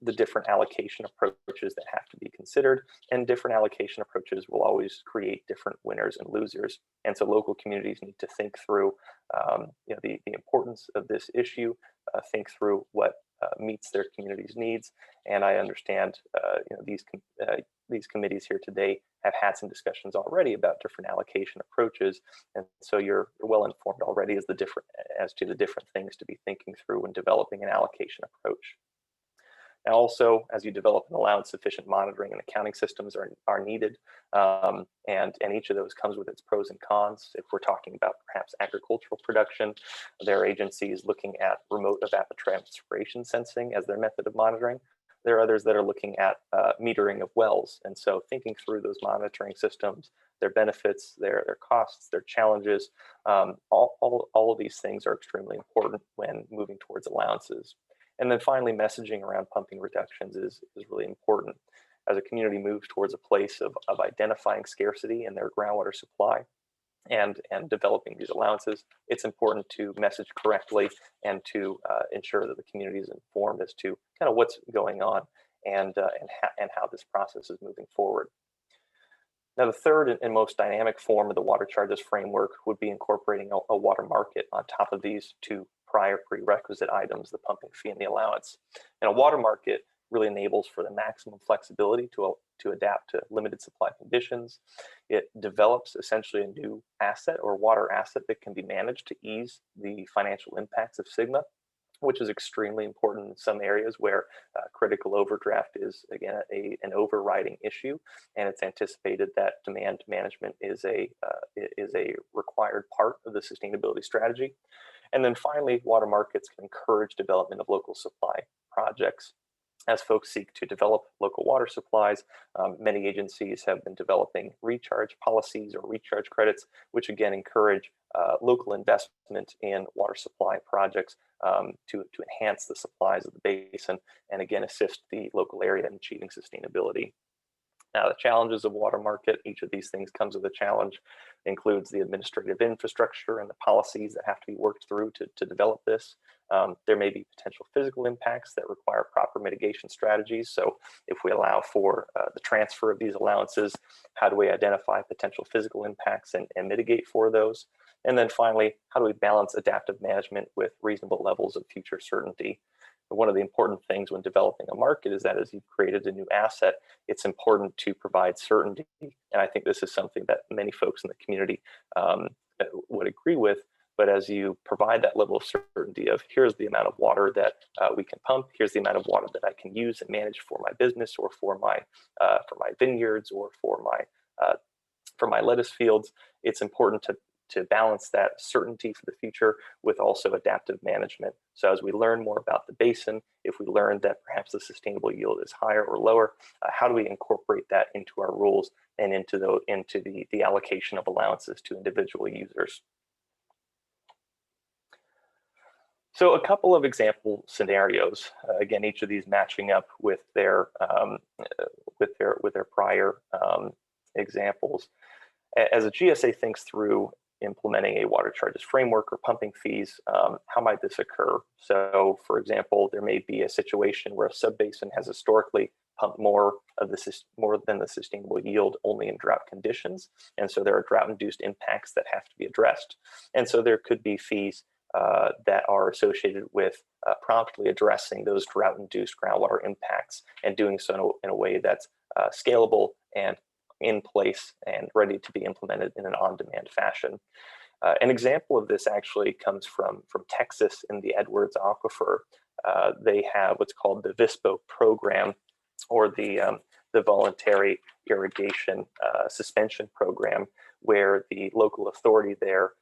the different allocation approaches that have to be considered, and different allocation approaches will always create different winners and losers. And so local communities need to think through the importance of this issue, think through what meets their community's needs. And I understand these committees here today have had some discussions already about different allocation approaches, and so you're well informed already as to the different things to be thinking through when developing an allocation approach. Now, also, as you develop an allowance, sufficient monitoring and accounting systems are needed, and each of those comes with its pros and cons. If we're talking about perhaps agricultural production, there are agencies looking at remote evapotranspiration sensing as their method of monitoring. There are others that are looking at metering of wells, and so thinking through those monitoring systems, their benefits, their costs, their challenges, all of these things are extremely important when moving towards allowances. And then finally, messaging around pumping reductions is really important. As a community moves towards a place of identifying scarcity in their groundwater supply and developing these allowances, it's important to message correctly and to ensure that the community is informed as to kind of what's going on and how this process is moving forward. Now, the third and most dynamic form of the water charges framework would be incorporating a water market on top of these two prior prerequisite items, the pumping fee and the allowance. And a water market really enables for the maximum flexibility to adapt to limited supply conditions. It develops essentially a new asset or water asset that can be managed to ease the financial impacts of SGMA, which is extremely important in some areas where critical overdraft is, again, an overriding issue, and it's anticipated that demand management is a required part of the sustainability strategy. And then finally, water markets can encourage development of local supply projects. As folks seek to develop local water supplies, many agencies have been developing recharge policies or recharge credits, which again encourage local investment in water supply projects to enhance the supplies of the basin and again assist the local area in achieving sustainability. Now, the challenges of water market, each of these things comes with a challenge, includes the administrative infrastructure and the policies that have to be worked through to develop this. There may be potential physical impacts that require proper mitigation strategies. So if we allow for the transfer of these allowances, how do we identify potential physical impacts and mitigate for those? And then finally, how do we balance adaptive management with reasonable levels of future certainty? One of the important things when developing a market is that as you've created a new asset, it's important to provide certainty. And I think this is something that many folks in the community would agree with, But as you provide that level of certainty of here's the amount of water that we can pump, here's the amount of water that I can use and manage for my business or for my vineyards or for my lettuce fields, it's important to balance that certainty for the future with also adaptive management. So as we learn more about the basin, if we learn that perhaps the sustainable yield is higher or lower, how do we incorporate that into our rules and into the allocation of allowances to individual users? So a couple of example scenarios, again, each of these matching up with their prior examples. As a GSA thinks through implementing a water charges framework or pumping fees, how might this occur? So, for example, there may be a situation where a subbasin has historically pumped more than the sustainable yield only in drought conditions, and so there are drought-induced impacts that have to be addressed. And so there could be fees that are associated with promptly addressing those drought-induced groundwater impacts and doing so in a way that's scalable and in place and ready to be implemented in an on-demand fashion. An example of this actually comes from Texas in the Edwards Aquifer. They have what's called the VISPO program, or the voluntary irrigation suspension program, where the local authority there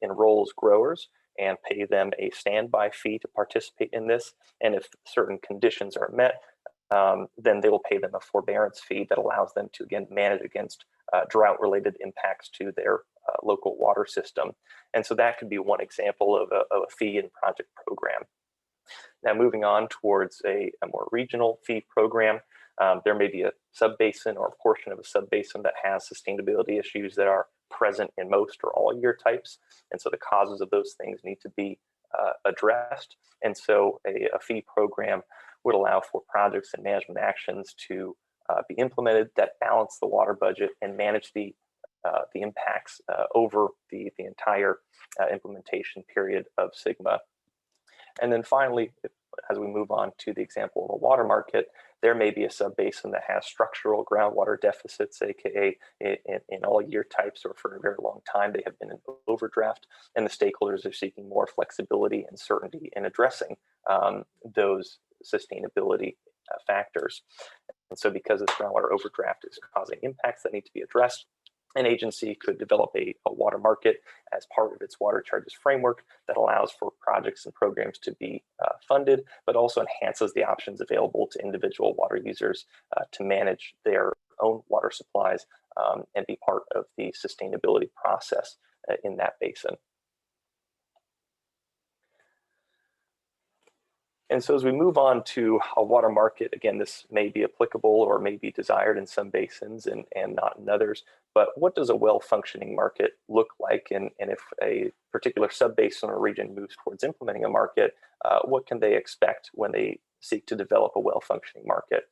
enrolls growers and pay them a standby fee to participate in this. And if certain conditions are met, then they will pay them a forbearance fee that allows them to, again, manage against drought-related impacts to their local water system. And so that could be one example of a fee and project program. Now, moving on towards a more regional fee program, there may be a subbasin or a portion of a subbasin that has sustainability issues that are present in most or all year types. And so the causes of those things need to be addressed. And so a fee program would allow for projects and management actions to be implemented that balance the water budget and manage the impacts over the entire implementation period of SGMA. And then finally, as we move on to the example of a water market, there may be a subbasin that has structural groundwater deficits, aka in all year types or for a very long time they have been in overdraft, and the stakeholders are seeking more flexibility and certainty in addressing those sustainability factors. And so because this groundwater overdraft is causing impacts that need to be addressed, an agency could develop a water market as part of its water charges framework that allows for projects and programs to be funded, but also enhances the options available to individual water users to manage their own water supplies and be part of the sustainability process in that basin. And so as we move on to a water market, again, this may be applicable or may be desired in some basins and not in others, but what does a well-functioning market look like? And if a particular subbasin or region moves towards implementing a market, what can they expect when they seek to develop a well-functioning market?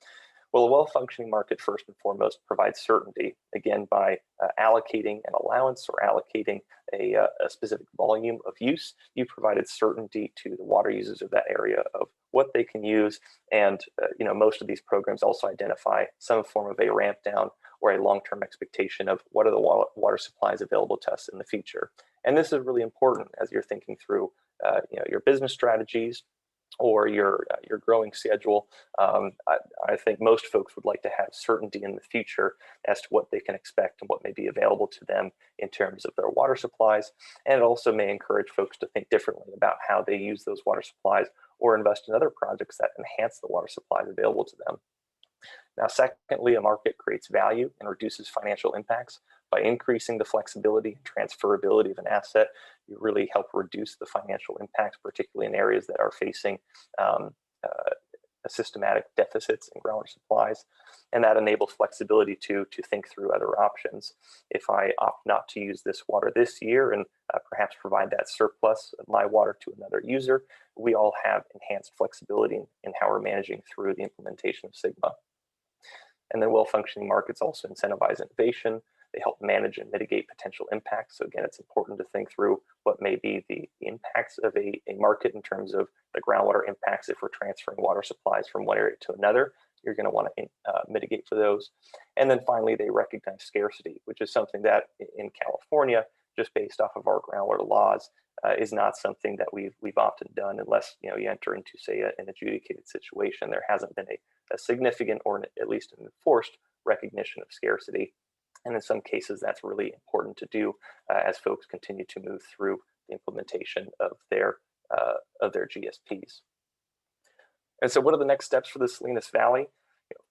Well, a well-functioning market, first and foremost, provides certainty, again, by allocating an allowance or allocating a specific volume of use. You've provided certainty to the water users of that area of what they can use. And most of these programs also identify some form of a ramp down or a long-term expectation of what are the water supplies available to us in the future. And this is really important as you're thinking through your business strategies or your growing schedule. I think most folks would like to have certainty in the future as to what they can expect and what may be available to them in terms of their water supplies. And it also may encourage folks to think differently about how they use those water supplies or invest in other projects that enhance the water supplies available to them. Now, secondly, a market creates value and reduces financial impacts. By increasing the flexibility and transferability of an asset, you really help reduce the financial impacts, particularly in areas that are facing systematic deficits in groundwater supplies. And that enables flexibility to think through other options. If I opt not to use this water this year and perhaps provide that surplus of my water to another user, we all have enhanced flexibility in how we're managing through the implementation of SGMA. And then well-functioning markets also incentivize innovation. They help manage and mitigate potential impacts. So again, it's important to think through what may be the impacts of a market in terms of the groundwater impacts. If we're transferring water supplies from one area to another, you're going to want to mitigate for those. And then finally, they recognize scarcity, which is something that in California just based off of our groundwater laws is not something that we've often done unless you enter into, say, an adjudicated situation. There hasn't been a significant or at least an enforced recognition of scarcity. And in some cases, that's really important to do as folks continue to move through the implementation of their GSPs. And so what are the next steps for the Salinas Valley?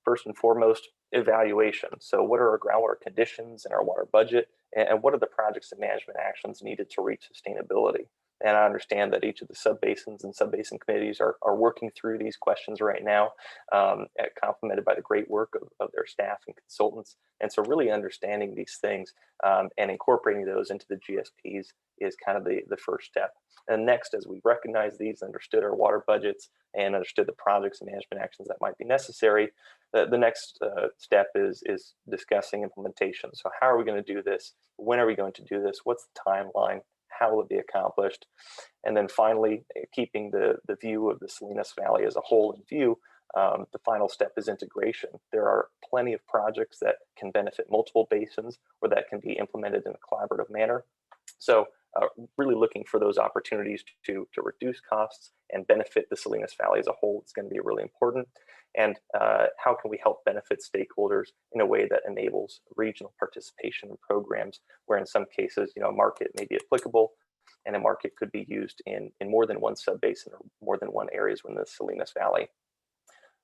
First and foremost, evaluation. So what are our groundwater conditions and our water budget? And what are the projects and management actions needed to reach sustainability? And I understand that each of the subbasins and subbasin committees are working through these questions right now, complemented by the great work of their staff and consultants. And so really understanding these things and incorporating those into the GSPs is kind of the first step. And next, as we recognize these, understood our water budgets, and understood the projects and management actions that might be necessary, the next step is discussing implementation. So how are we going to do this? When are we going to do this? What's the timeline? How will it be accomplished? And then finally, keeping the view of the Salinas Valley as a whole in view, the final step is integration. There are plenty of projects that can benefit multiple basins or that can be implemented in a collaborative manner. So really looking for those opportunities to reduce costs and benefit the Salinas Valley as a whole is going to be really important. And how can we help benefit stakeholders in a way that enables regional participation in programs where in some cases, a market may be applicable and a market could be used in more than one subbasin or more than one areas within the Salinas Valley.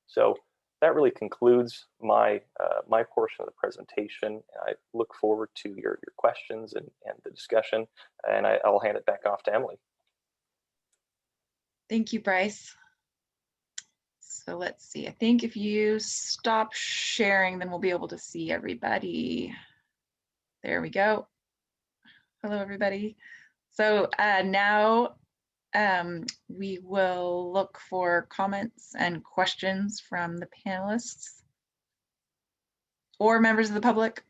So that really concludes my my portion of the presentation. I look forward to your questions and the discussion, and I'll hand it back off to Emily. Thank you, Bryce. So let's see, I think if you stop sharing, then we'll be able to see everybody. There we go. Hello, everybody. So now we will look for comments and questions from the panelists or members of the public.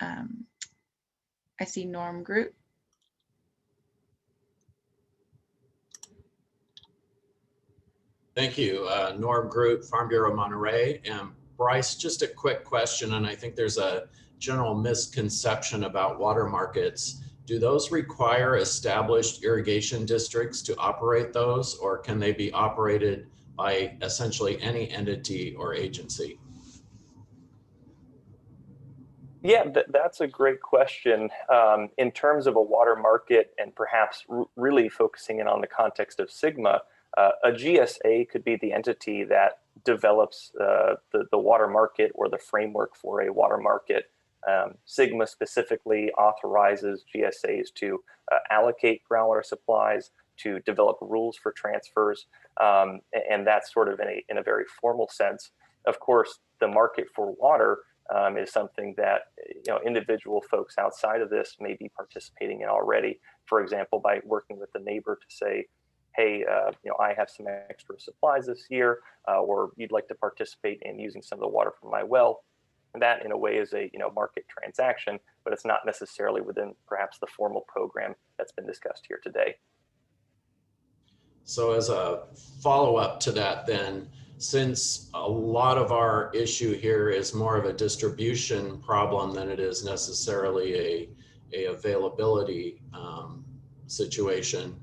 I see Norm Groot. Thank you. Norm Groot, Farm Bureau Monterey. And Bryce, just a quick question, and I think there's a general misconception about water markets. Do those require established irrigation districts to operate those, or can they be operated by essentially any entity or agency? Yeah, that's a great question. In terms of a water market and perhaps really focusing in on the context of SGMA, a GSA could be the entity that develops the water market or the framework for a water market. SGMA specifically authorizes GSAs to allocate groundwater supplies, to develop rules for transfers, and that's sort of in a very formal sense. Of course, the market for water is something that individual folks outside of this may be participating in already. For example, by working with a neighbor to say, hey, I have some extra supplies this year, or you'd like to participate in using some of the water from my well. And that in a way is a market transaction, but it's not necessarily within perhaps the formal program that's been discussed here today. So as a follow-up to that then, since a lot of our issue here is more of a distribution problem than it is necessarily a availability situation,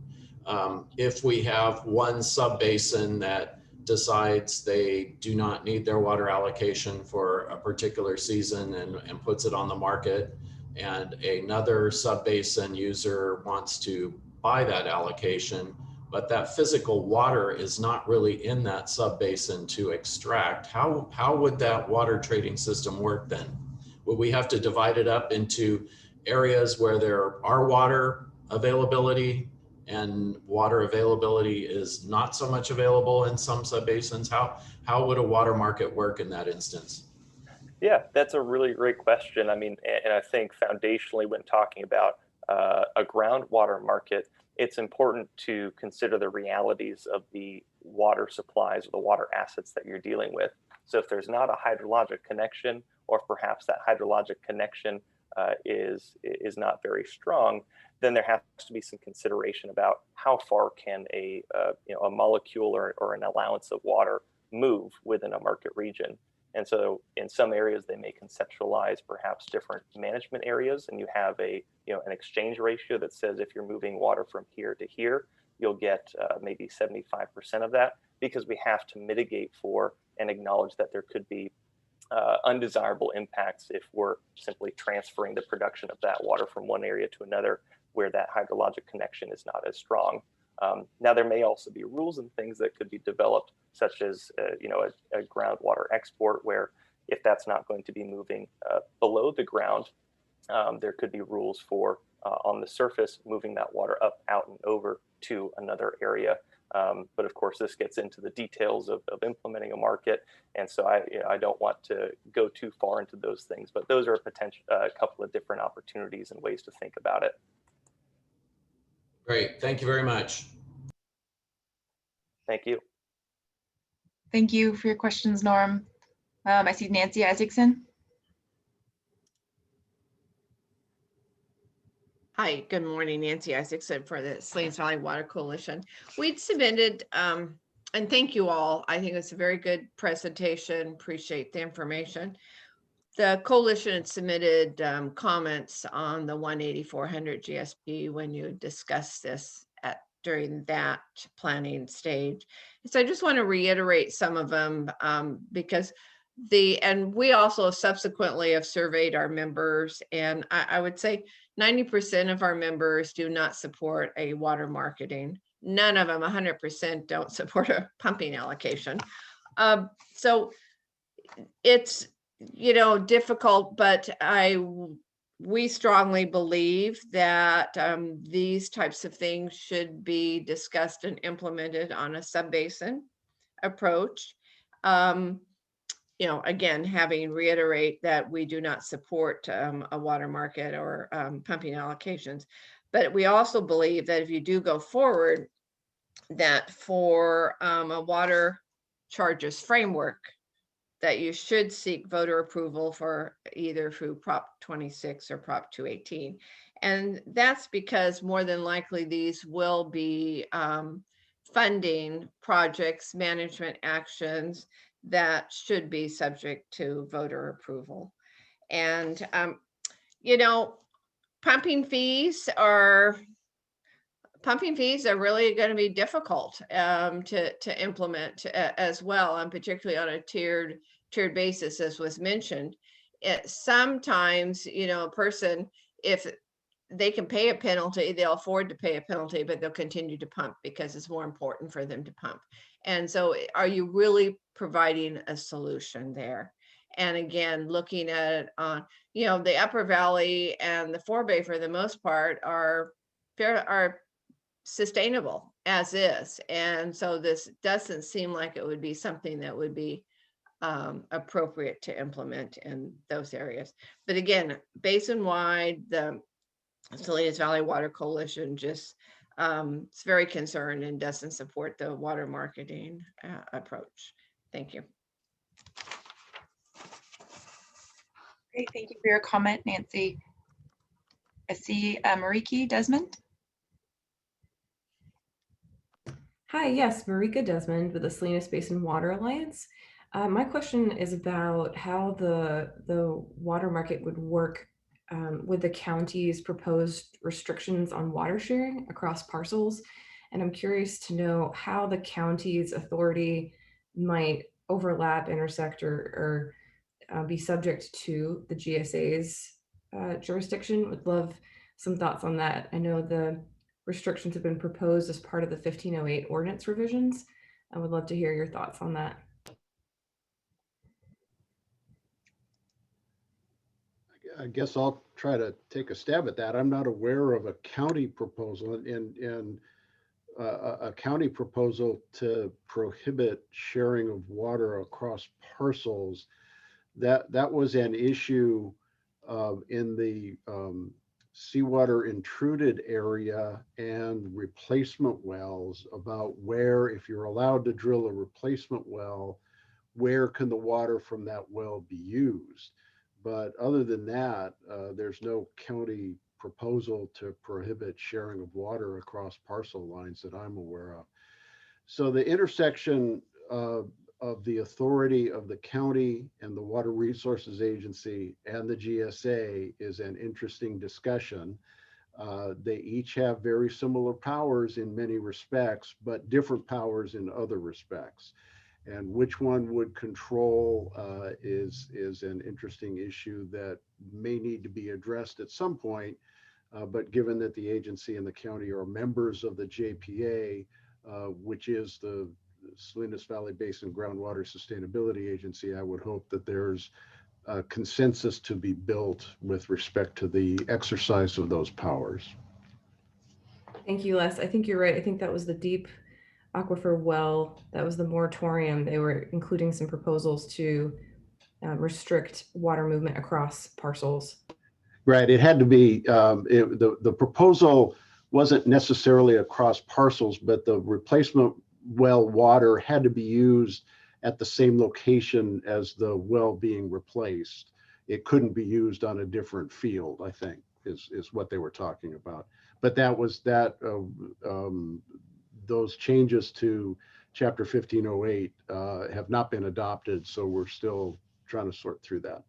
if we have one subbasin that decides they do not need their water allocation for a particular season and puts it on the market, and another subbasin user wants to buy that allocation, but that physical water is not really in that subbasin to extract, how would that water trading system work then? Would we have to divide it up into areas where there are water availability and water availability is not so much available in some subbasins? How would a water market work in that instance? Yeah, that's a really great question. I mean, and I think foundationally when talking about a groundwater market, it's important to consider the realities of the water supplies or the water assets that you're dealing with. So if there's not a hydrologic connection, or perhaps that hydrologic connection is not very strong, then there has to be some consideration about how far can a molecule or an allowance of water move within a market region. And so in some areas, they may conceptualize perhaps different management areas, and you have a, an exchange ratio that says if you're moving water from here to here, you'll get maybe 75% of that, because we have to mitigate for and acknowledge that there could be undesirable impacts if we're simply transferring the production of that water from one area to another where that hydrologic connection is not as strong. Now, there may also be rules and things that could be developed, such as a groundwater export, where if that's not going to be moving below the ground, there could be rules for on the surface moving that water up, out, and over to another area. But of course, this gets into the details of implementing a market, and so I don't want to go too far into those things. But those are a couple of different opportunities and ways to think about it. Great, thank you very much. Thank you. Thank you for your questions, Norm. I see Nancy Isaacson. Hi, good morning, Nancy Isaacson for the Salinas Valley Water Coalition. We'd submitted, and thank you all. I think it's a very good presentation. Appreciate the information. The coalition had submitted comments on the 18400 GSP when you discussed this during that planning stage. So I just want to reiterate some of them because and we also subsequently have surveyed our members, and I would say 90% of our members do not support a water marketing. None of them, 100%, don't support a pumping allocation. So it's, difficult, but we strongly believe that these types of things should be discussed and implemented on a sub-basin approach. Again, having reiterate that we do not support a water market or pumping allocations, but we also believe that if you do go forward, that for a water charges framework, that you should seek voter approval for either through Prop 26 or Prop 218. And that's because more than likely these will be funding projects, management actions that should be subject to voter approval. And, pumping fees are really going to be difficult to implement as well, and particularly on a tiered basis, as was mentioned. Sometimes, a person, if they can pay a penalty, they'll afford to pay a penalty, but they'll continue to pump because it's more important for them to pump. And so are you really providing a solution there? And again, looking at it on, the Upper Valley and the Forebay, for the most part, are sustainable as is. And so this doesn't seem like it would be something that would be appropriate to implement in those areas. But again, basin-wide, the Salinas Valley Water Coalition just is very concerned and doesn't support the water marketing approach. Thank you. Great, thank you for your comment, Nancy. I see Mariki Desmond. Hi, yes, Marika Desmond with the Salinas Basin Water Alliance. My question is about how the water market would work with the county's proposed restrictions on water sharing across parcels. And I'm curious to know how the county's authority might overlap, intersect, or be subject to the GSA's jurisdiction. Would love some thoughts on that. I know the restrictions have been proposed as part of the 1508 ordinance revisions. I would love to hear your thoughts on that. I guess I'll try to take a stab at that. I'm not aware of a county proposal, and a county proposal to prohibit sharing of water across parcels. That was an issue in the seawater intruded area and replacement wells, about where, if you're allowed to drill a replacement well, where can the water from that well be used? But other than that, there's no county proposal to prohibit sharing of water across parcel lines that I'm aware of. So the intersection of the authority of the county and the Water Resources Agency and the GSA is an interesting discussion. They each have very similar powers in many respects, but different powers in other respects. And which one would control is an interesting issue that may need to be addressed at some point. But given that the agency and the county are members of the JPA, which is the Salinas Valley Basin Groundwater Sustainability Agency, I would hope that there's a consensus to be built with respect to the exercise of those powers. Thank you, Les. I think you're right. I think that was the deep aquifer well. That was the moratorium. They were including some proposals to restrict water movement across parcels. Right. It had to be, the proposal wasn't necessarily across parcels, but the replacement well water had to be used at the same location as the well being replaced. It couldn't be used on a different field, I think, is what they were talking about. But that was that, those changes to Chapter 1508 have not been adopted, so we're still trying to sort through that.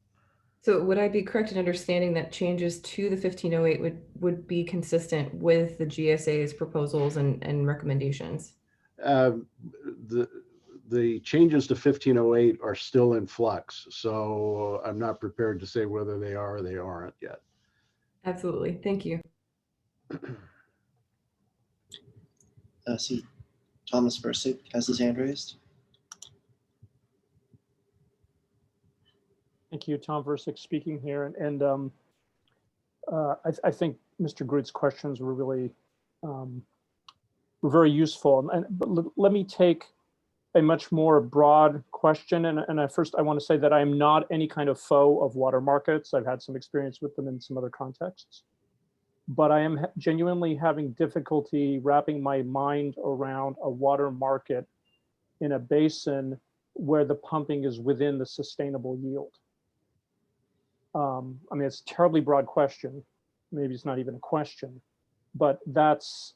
So would I be correct in understanding that changes to the 1508 would be consistent with the GSA's proposals and recommendations? The changes to 1508 are still in flux, so I'm not prepared to say whether they are or they aren't yet. Absolutely. Thank you. See, Thomas Versick has his hand raised. Thank you, Tom Versick speaking here. And I think Mr. Groot's questions were really were very useful. But let me take a much more broad question. And first, I want to say that I'm not any kind of foe of water markets. I've had some experience with them in some other contexts. But I am genuinely having difficulty wrapping my mind around a water market in a basin where the pumping is within the sustainable yield. I mean, it's a terribly broad question. Maybe it's not even a question, but that's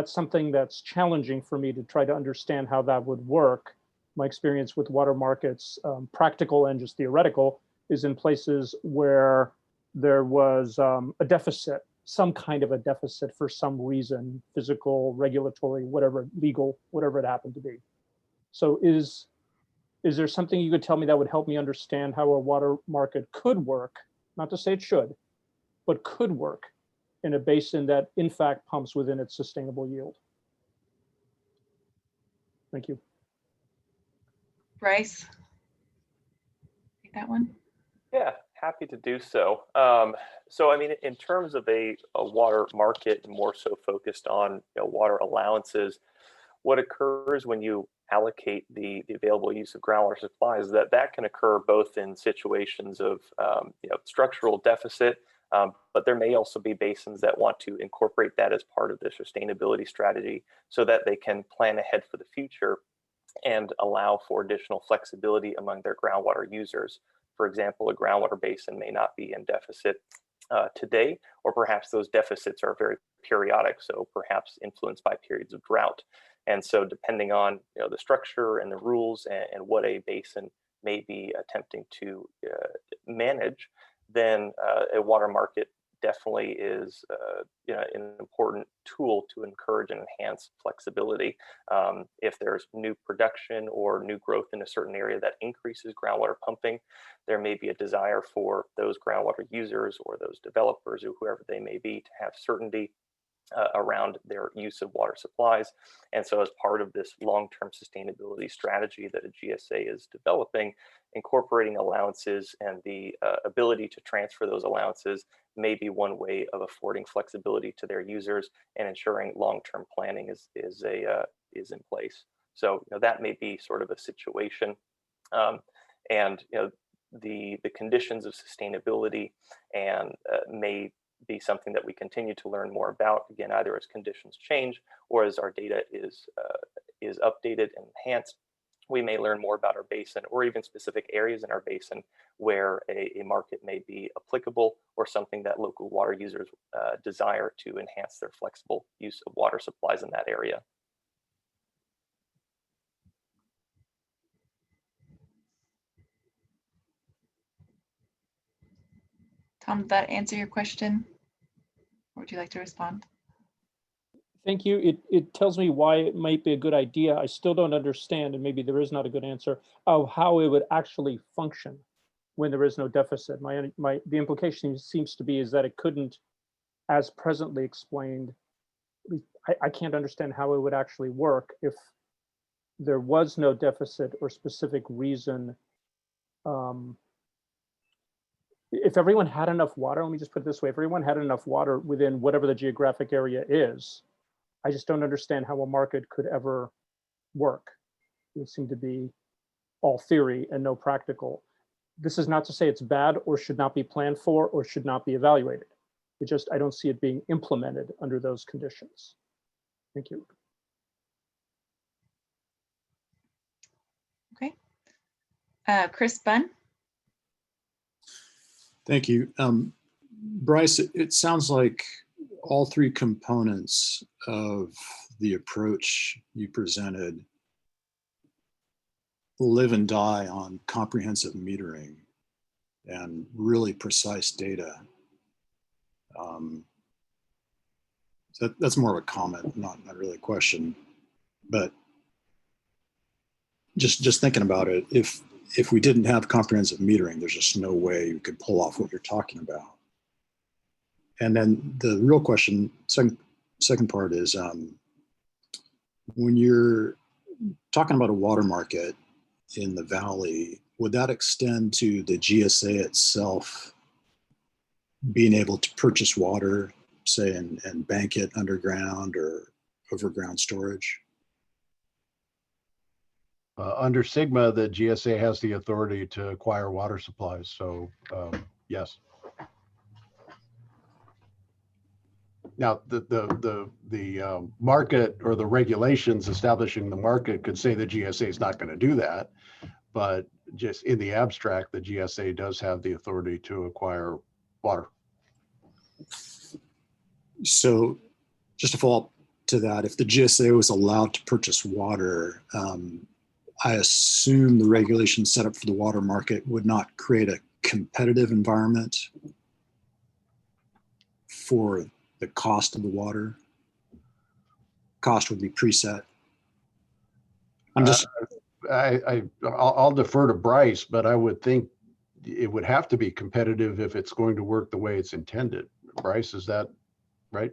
something that's challenging for me to try to understand how that would work. My experience with water markets, practical and just theoretical, is in places where there was a deficit, some kind of a deficit for some reason, physical, regulatory, whatever, legal, whatever it happened to be. So is there something you could tell me that would help me understand how a water market could work, not to say it should, but could work in a basin that in fact pumps within its sustainable yield? Thank you. Bryce? Take that one. Yeah, happy to do so. So I mean, in terms of a water market, more so focused on water allowances, what occurs when you allocate the available use of groundwater supplies is that can occur both in situations of structural deficit, but there may also be basins that want to incorporate that as part of their sustainability strategy so that they can plan ahead for the future and allow for additional flexibility among their groundwater users. For example, a groundwater basin may not be in deficit today, or perhaps those deficits are very periodic, so perhaps influenced by periods of drought. And so depending on the structure and the rules and what a basin may be attempting to manage, then a water market definitely is an important tool to encourage and enhance flexibility. If there's new production or new growth in a certain area that increases groundwater pumping, there may be a desire for those groundwater users or those developers or whoever they may be to have certainty around their use of water supplies. And so as part of this long-term sustainability strategy that a GSA is developing, incorporating allowances and the ability to transfer those allowances may be one way of affording flexibility to their users and ensuring long-term planning is in place. So that may be sort of a situation, and the conditions of sustainability and may be something that we continue to learn more about, again, either as conditions change or as our data is updated and enhanced. We may learn more about our basin or even specific areas in our basin where a market may be applicable or something that local water users desire to enhance their flexible use of water supplies in that area. Tom, did that answer your question? Or would you like to respond? Thank you. It tells me why it might be a good idea. I still don't understand, and maybe there is not a good answer, of how it would actually function when there is no deficit. The implication seems to be is that it couldn't, as presently explained. I can't understand how it would actually work if there was no deficit or specific reason. If everyone had enough water, let me just put it this way, if everyone had enough water within whatever the geographic area is, I just don't understand how a market could ever work. It would seem to be all theory and no practical. This is not to say it's bad or should not be planned for or should not be evaluated. It just, I don't see it being implemented under those conditions. Thank you. Okay. Chris Bunn. Thank you. Bryce, it sounds like all three components of the approach you presented live and die on comprehensive metering and really precise data. So that's more of a comment, not really a question. But just thinking about it, if we didn't have comprehensive metering, there's just no way you could pull off what you're talking about. And then the real question, second part is, when you're talking about a water market in the valley, would that extend to the GSA itself being able to purchase water, say, and bank it underground or overground storage? Under Sigma, the GSA has the authority to acquire water supplies. So yes. Now, the market or the regulations establishing the market could say the GSA is not going to do that, but just in the abstract, the GSA does have the authority to acquire water. So just to follow up to that, if the GSA was allowed to purchase water, I assume the regulations set up for the water market would not create a competitive environment for the cost of the water. Cost would be preset. I'm just. I'll defer to Bryce, but I would think it would have to be competitive if it's going to work the way it's intended. Bryce, is that right?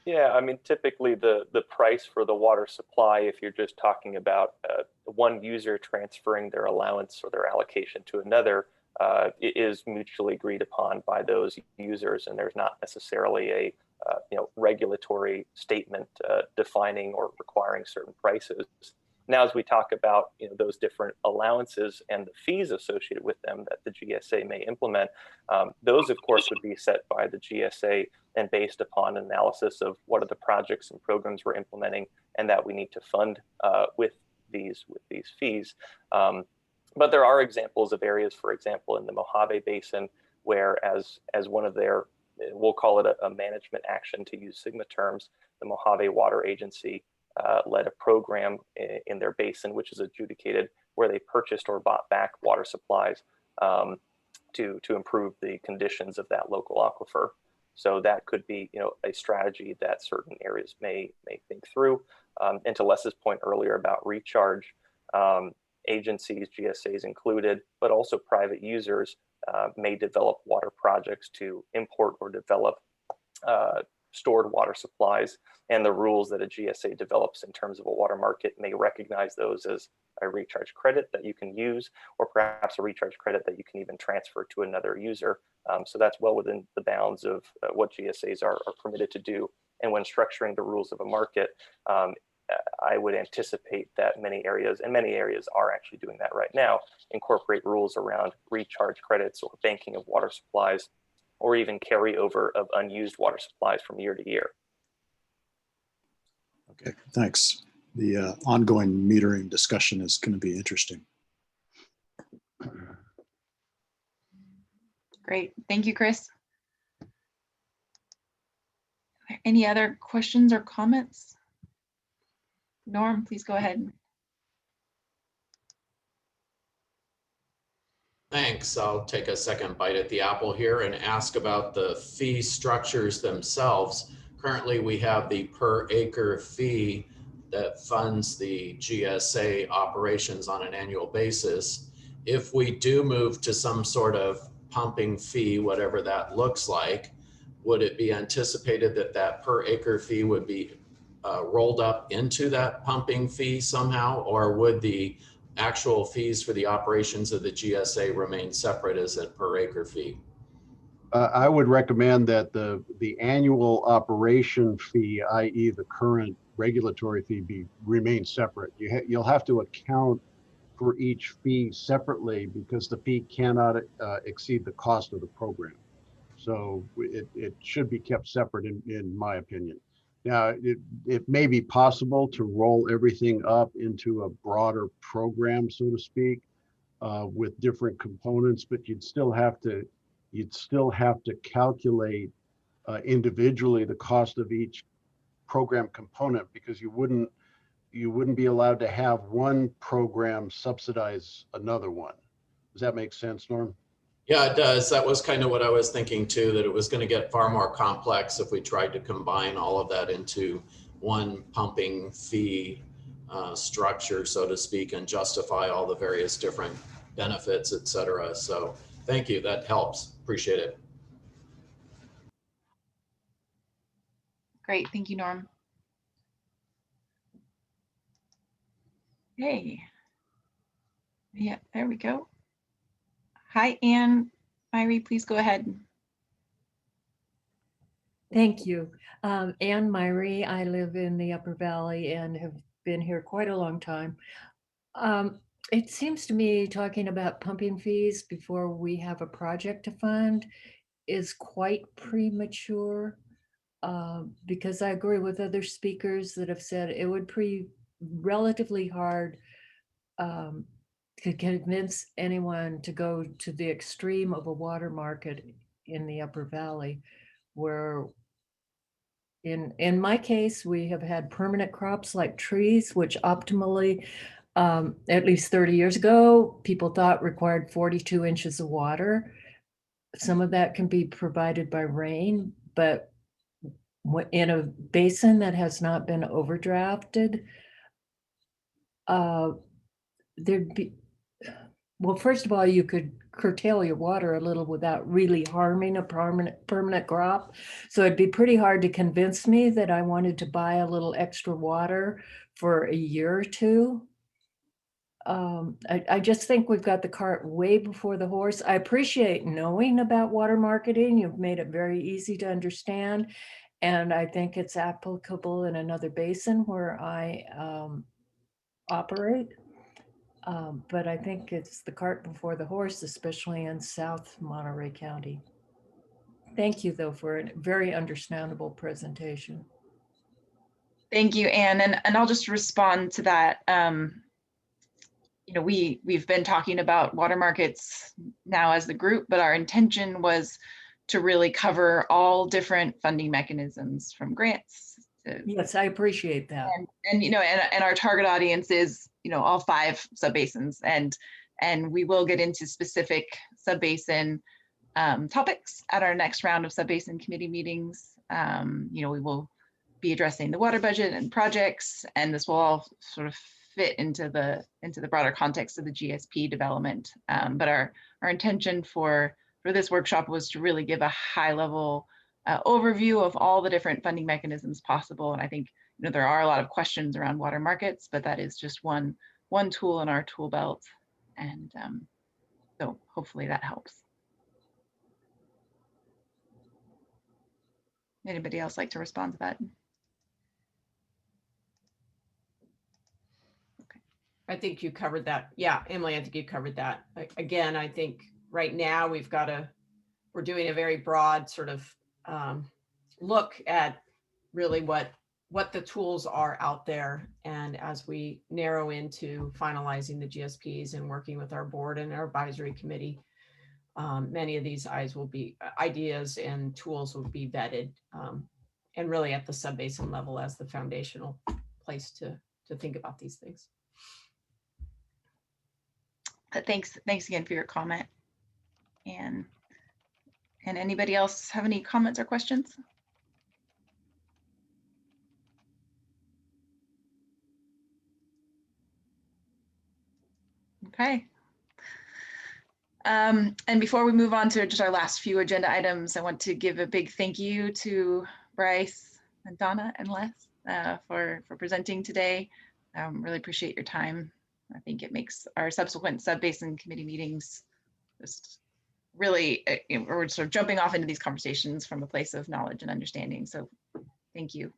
Yeah, I mean, typically the price for the water supply, if you're just talking about one user transferring their allowance or their allocation to another, it is mutually agreed upon by those users, and there's not necessarily a regulatory statement defining or requiring certain prices. Now, as we talk about those different allowances and the fees associated with them that the GSA may implement, those of course would be set by the GSA and based upon analysis of what are the projects and programs we're implementing and that we need to fund with these fees. But there are examples of areas, for example, in the Mojave Basin, where as one of their, we'll call it a management action to use Sigma terms, the Mojave Water Agency led a program in their basin, which is adjudicated, where they purchased or bought back water supplies to improve the conditions of that local aquifer. So that could be, a strategy that certain areas may think through. And to Les's point earlier about recharge, agencies, GSAs included, but also private users may develop water projects to import or develop stored water supplies, and the rules that a GSA develops in terms of a water market may recognize those as a recharge credit that you can use, or perhaps a recharge credit that you can even transfer to another user. So that's well within the bounds of what GSAs are permitted to do. And when structuring the rules of a market, I would anticipate that many areas, and many areas are actually doing that right now, incorporate rules around recharge credits or banking of water supplies, or even carryover of unused water supplies from year to year. Okay, thanks. The ongoing metering discussion is going to be interesting. Great, thank you, Chris. Any other questions or comments? Norm, please go ahead. Thanks. I'll take a second bite at the apple here and ask about the fee structures themselves. Currently, we have the per acre fee that funds the GSA operations on an annual basis. If we do move to some sort of pumping fee, whatever that looks like, would it be anticipated that that per acre fee would be rolled up into that pumping fee somehow, or would the actual fees for the operations of the GSA remain separate as a per acre fee? I would recommend that the annual operation fee, i.e. the current regulatory fee, remain separate. You'll have to account for each fee separately because the fee cannot exceed the cost of the program. So it should be kept separate in my opinion. Now, it may be possible to roll everything up into a broader program, so to speak, with different components, but you'd still have to calculate individually the cost of each program component, because you wouldn't be allowed to have one program subsidize another one. Does that make sense, Norm? Yeah, it does. That was kind of what I was thinking too, that it was going to get far more complex if we tried to combine all of that into one pumping fee structure, so to speak, and justify all the various different benefits, et cetera. So thank you. That helps. Appreciate it. Great, thank you, Norm. Hey. Yeah, there we go. Hi, Anne. Myrie, please go ahead. Thank you. Anne Myrie, I live in the Upper Valley and have been here quite a long time. It seems to me talking about pumping fees before we have a project to fund is quite premature, because I agree with other speakers that have said it would be relatively hard to convince anyone to go to the extreme of a water market in the Upper Valley, where in my case, we have had permanent crops like trees, which optimally, at least 30 years ago, people thought required 42 inches of water. Some of that can be provided by rain, but in a basin that has not been overdrafted, there'd be, well, first of all, you could curtail your water a little without really harming a permanent crop. So it'd be pretty hard to convince me that I wanted to buy a little extra water for a year or two. I just think we've got the cart way before the horse. I appreciate knowing about water marketing. You've made it very easy to understand. And I think it's applicable in another basin where I operate. But I think it's the cart before the horse, especially in South Monterey County. Thank you, though, for a very understandable presentation. Thank you, Anne. And I'll just respond to that. You know, we've been talking about water markets now as the group, but our intention was to really cover all different funding mechanisms, from grants to, yes, I appreciate that. And you know, and our target audience is, you know, all 5 subbasins, and we will get into specific subbasin topics at our next round of subbasin committee meetings. You know, we will be addressing the water budget and projects, and this will all sort of fit into the broader context of the GSP development. But our intention for this workshop was to really give a high level overview of all the different funding mechanisms possible. And I think, you know, there are a lot of questions around water markets, but that is just one tool in our tool belt. And so hopefully that helps. Anybody else like to respond to that? I think you covered that. Yeah, Emily, I think you covered that. Again, I think right now we're doing a very broad sort of look at really what the tools are out there. And as we narrow into finalizing the GSPs and working with our board and our advisory committee, many of these ideas and tools will be vetted, and really at the subbasin level as the foundational place to think about these things. Thanks again for your comment, And anybody else have any comments or questions? Okay. And before we move on to just our last few agenda items, I want to give a big thank you to Bryce and Donna and Les for presenting today. Really appreciate your time. I think it makes our subsequent sub-basin committee meetings just really, we're sort of jumping off into these conversations from a place of knowledge and understanding. So thank you.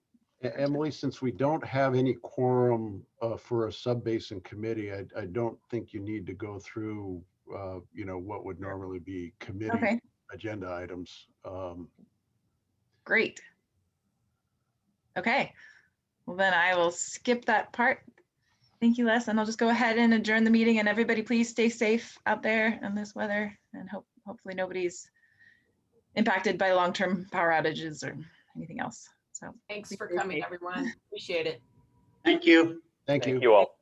Emily, since we don't have any quorum for a sub-basin committee, I don't think you need to go through, what would normally be committee Okay, agenda items. great. Okay, well then I will skip that part. Thank you, Les, and I'll just go ahead and adjourn the meeting, and everybody please stay safe out there in this weather, and hopefully nobody's impacted by long-term power outages or anything else. So Thanks for coming, everyone. Appreciate it. Thank you. Thank you. Thank you all.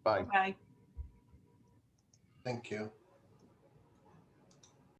Bye. Bye. Thank you.